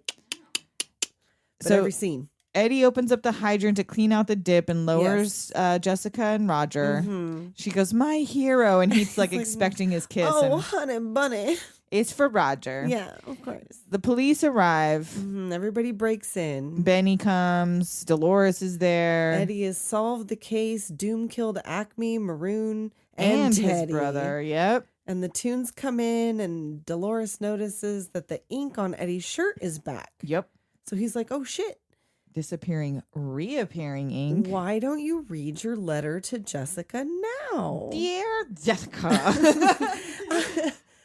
But every scene.
Eddie opens up the hydrant to clean out the dip and lowers Jessica and Roger.
Mm-hmm.
She goes, "My hero," and he's like expecting his kiss.
Oh, honey bunny.
It's for Roger.
Yeah, of course.
The police arrive.
Mm-hmm. Everybody breaks in.
Benny comes. Dolores is there.
Eddie has solved the case. Doom killed Acme, Maroon, and Teddy.
His brother. Yep.
And the Toons come in, and Dolores notices that the ink on Eddie's shirt is back.
Yep.
So he's like, oh, shit.
Disappearing, reappearing ink.
Why don't you read your letter to Jessica now?
Dear Jessica.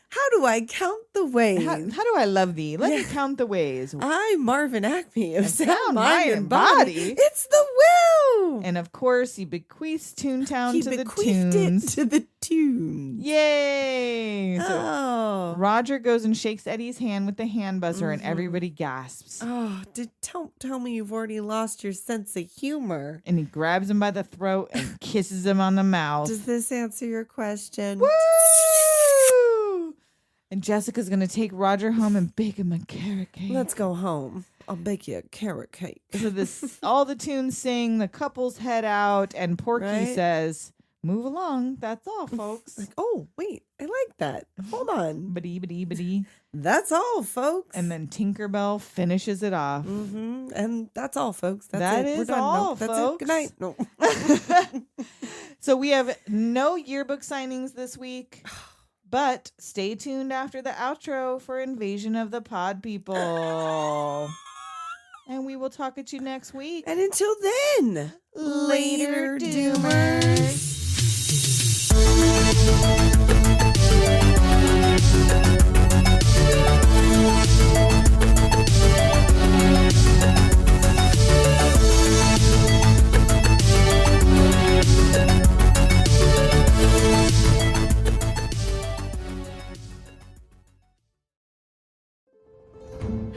How do I count the ways?
How do I love thee? Let me count the ways.
I, Marvin Acme of
Sound Mind and Body.
It's the will.
And of course, he bequeaths Toontown to the
bequeathed
Toons.
it to the Toons.
Yay!
Oh.
So Roger goes and shakes Eddie's hand with the hand buzzer, and everybody gasps.
Oh, tell me you've already lost your sense of humor.
And he grabs him by the throat and kisses him on the mouth.
Does this answer your question?
Woo! And Jessica's going to take Roger home and bake him a carrot cake.
Let's go home. I'll bake you a carrot cake.
So all the Toons sing, the couples head out, and Porky says, "Move along. That's all, folks."
Like, oh, wait, I like that. Hold on.
Ba-dee.
That's all, folks.
And then Tinkerbell finishes it off.
Mm-hmm. And that's all, folks.
That is all,
That's
folks.
it. Good night. No.
So we have no yearbook signings this week. But stay tuned after the outro for Invasion of the Pod People. And we will talk at you next week.
And until then,
later, Doomers.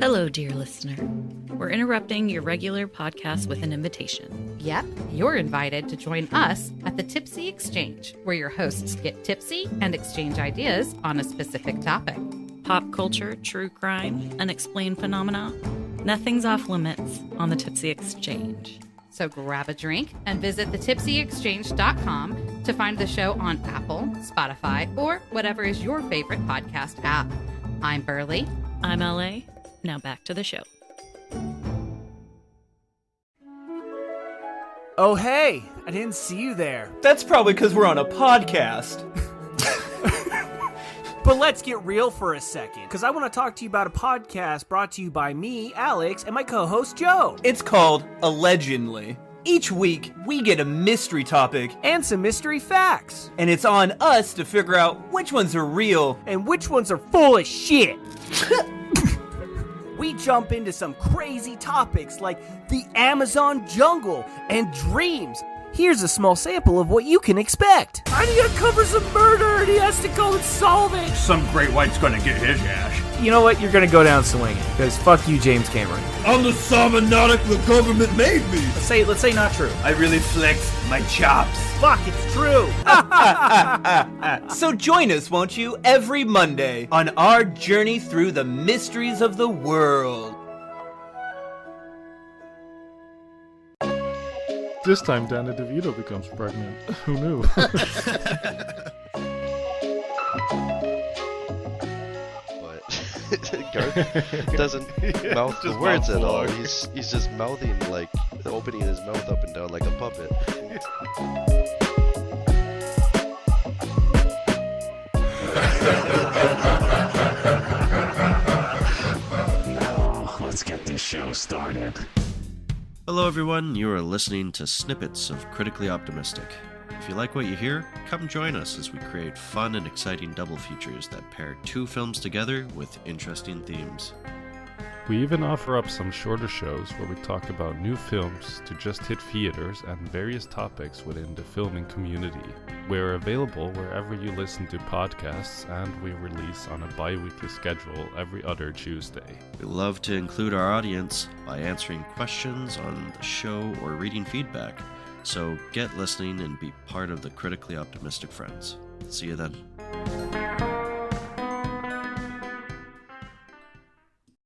Hello, dear listener. We're interrupting your regular podcast with an invitation.
Yep, you're invited to join us at the Tipsy Exchange, where your hosts get tipsy and exchange ideas on a specific topic.
Pop culture, true crime, unexplained phenomena. Nothing's off limits on the Tipsy Exchange.
So grab a drink and visit thetipsyexchange.com to find the show on Apple, Spotify, or whatever is your favorite podcast app. I'm Burley.
I'm LA. Now back to the show.
Oh, hey, I didn't see you there.
That's probably because we're on a podcast.
But let's get real for a second, because I want to talk to you about a podcast brought to you by me, Alex, and my co-host, Joe.
It's called Allegedly. Each week, we get a mystery topic
and some mystery facts.
And it's on us to figure out which ones are real
and which ones are full of shit. We jump into some crazy topics like the Amazon jungle and dreams. Here's a small sample of what you can expect. And he uncovers a murder and he has to go and solve it.
Some great white's gonna get his ash.
You know what? You're gonna go down swinging, because fuck you, James Cameron.
I'm the Salmonotic the government made me.
Let's say not true.
I really flexed my chops.
Fuck, it's true.
So join us, won't you, every Monday on our journey through the mysteries of the world.
This time, Danny DeVito becomes pregnant. Who knew?
Garth doesn't mouth the words at all. He's just mouthing, like, opening his mouth up and down like a puppet.
Now, let's get this show started.
Hello everyone, you are listening to Snippets of Critically Optimistic. If you like what you hear, come join us as we create fun and exciting double features that pair two films together with interesting themes.
We even offer up some shorter shows where we talk about new films to just hit theaters and various topics within the filming community. We're available wherever you listen to podcasts, and we release on a bi-weekly schedule every other Tuesday.
We love to include our audience by answering questions on the show or reading feedback, so get listening and be part of the Critically Optimistic Friends. See you then.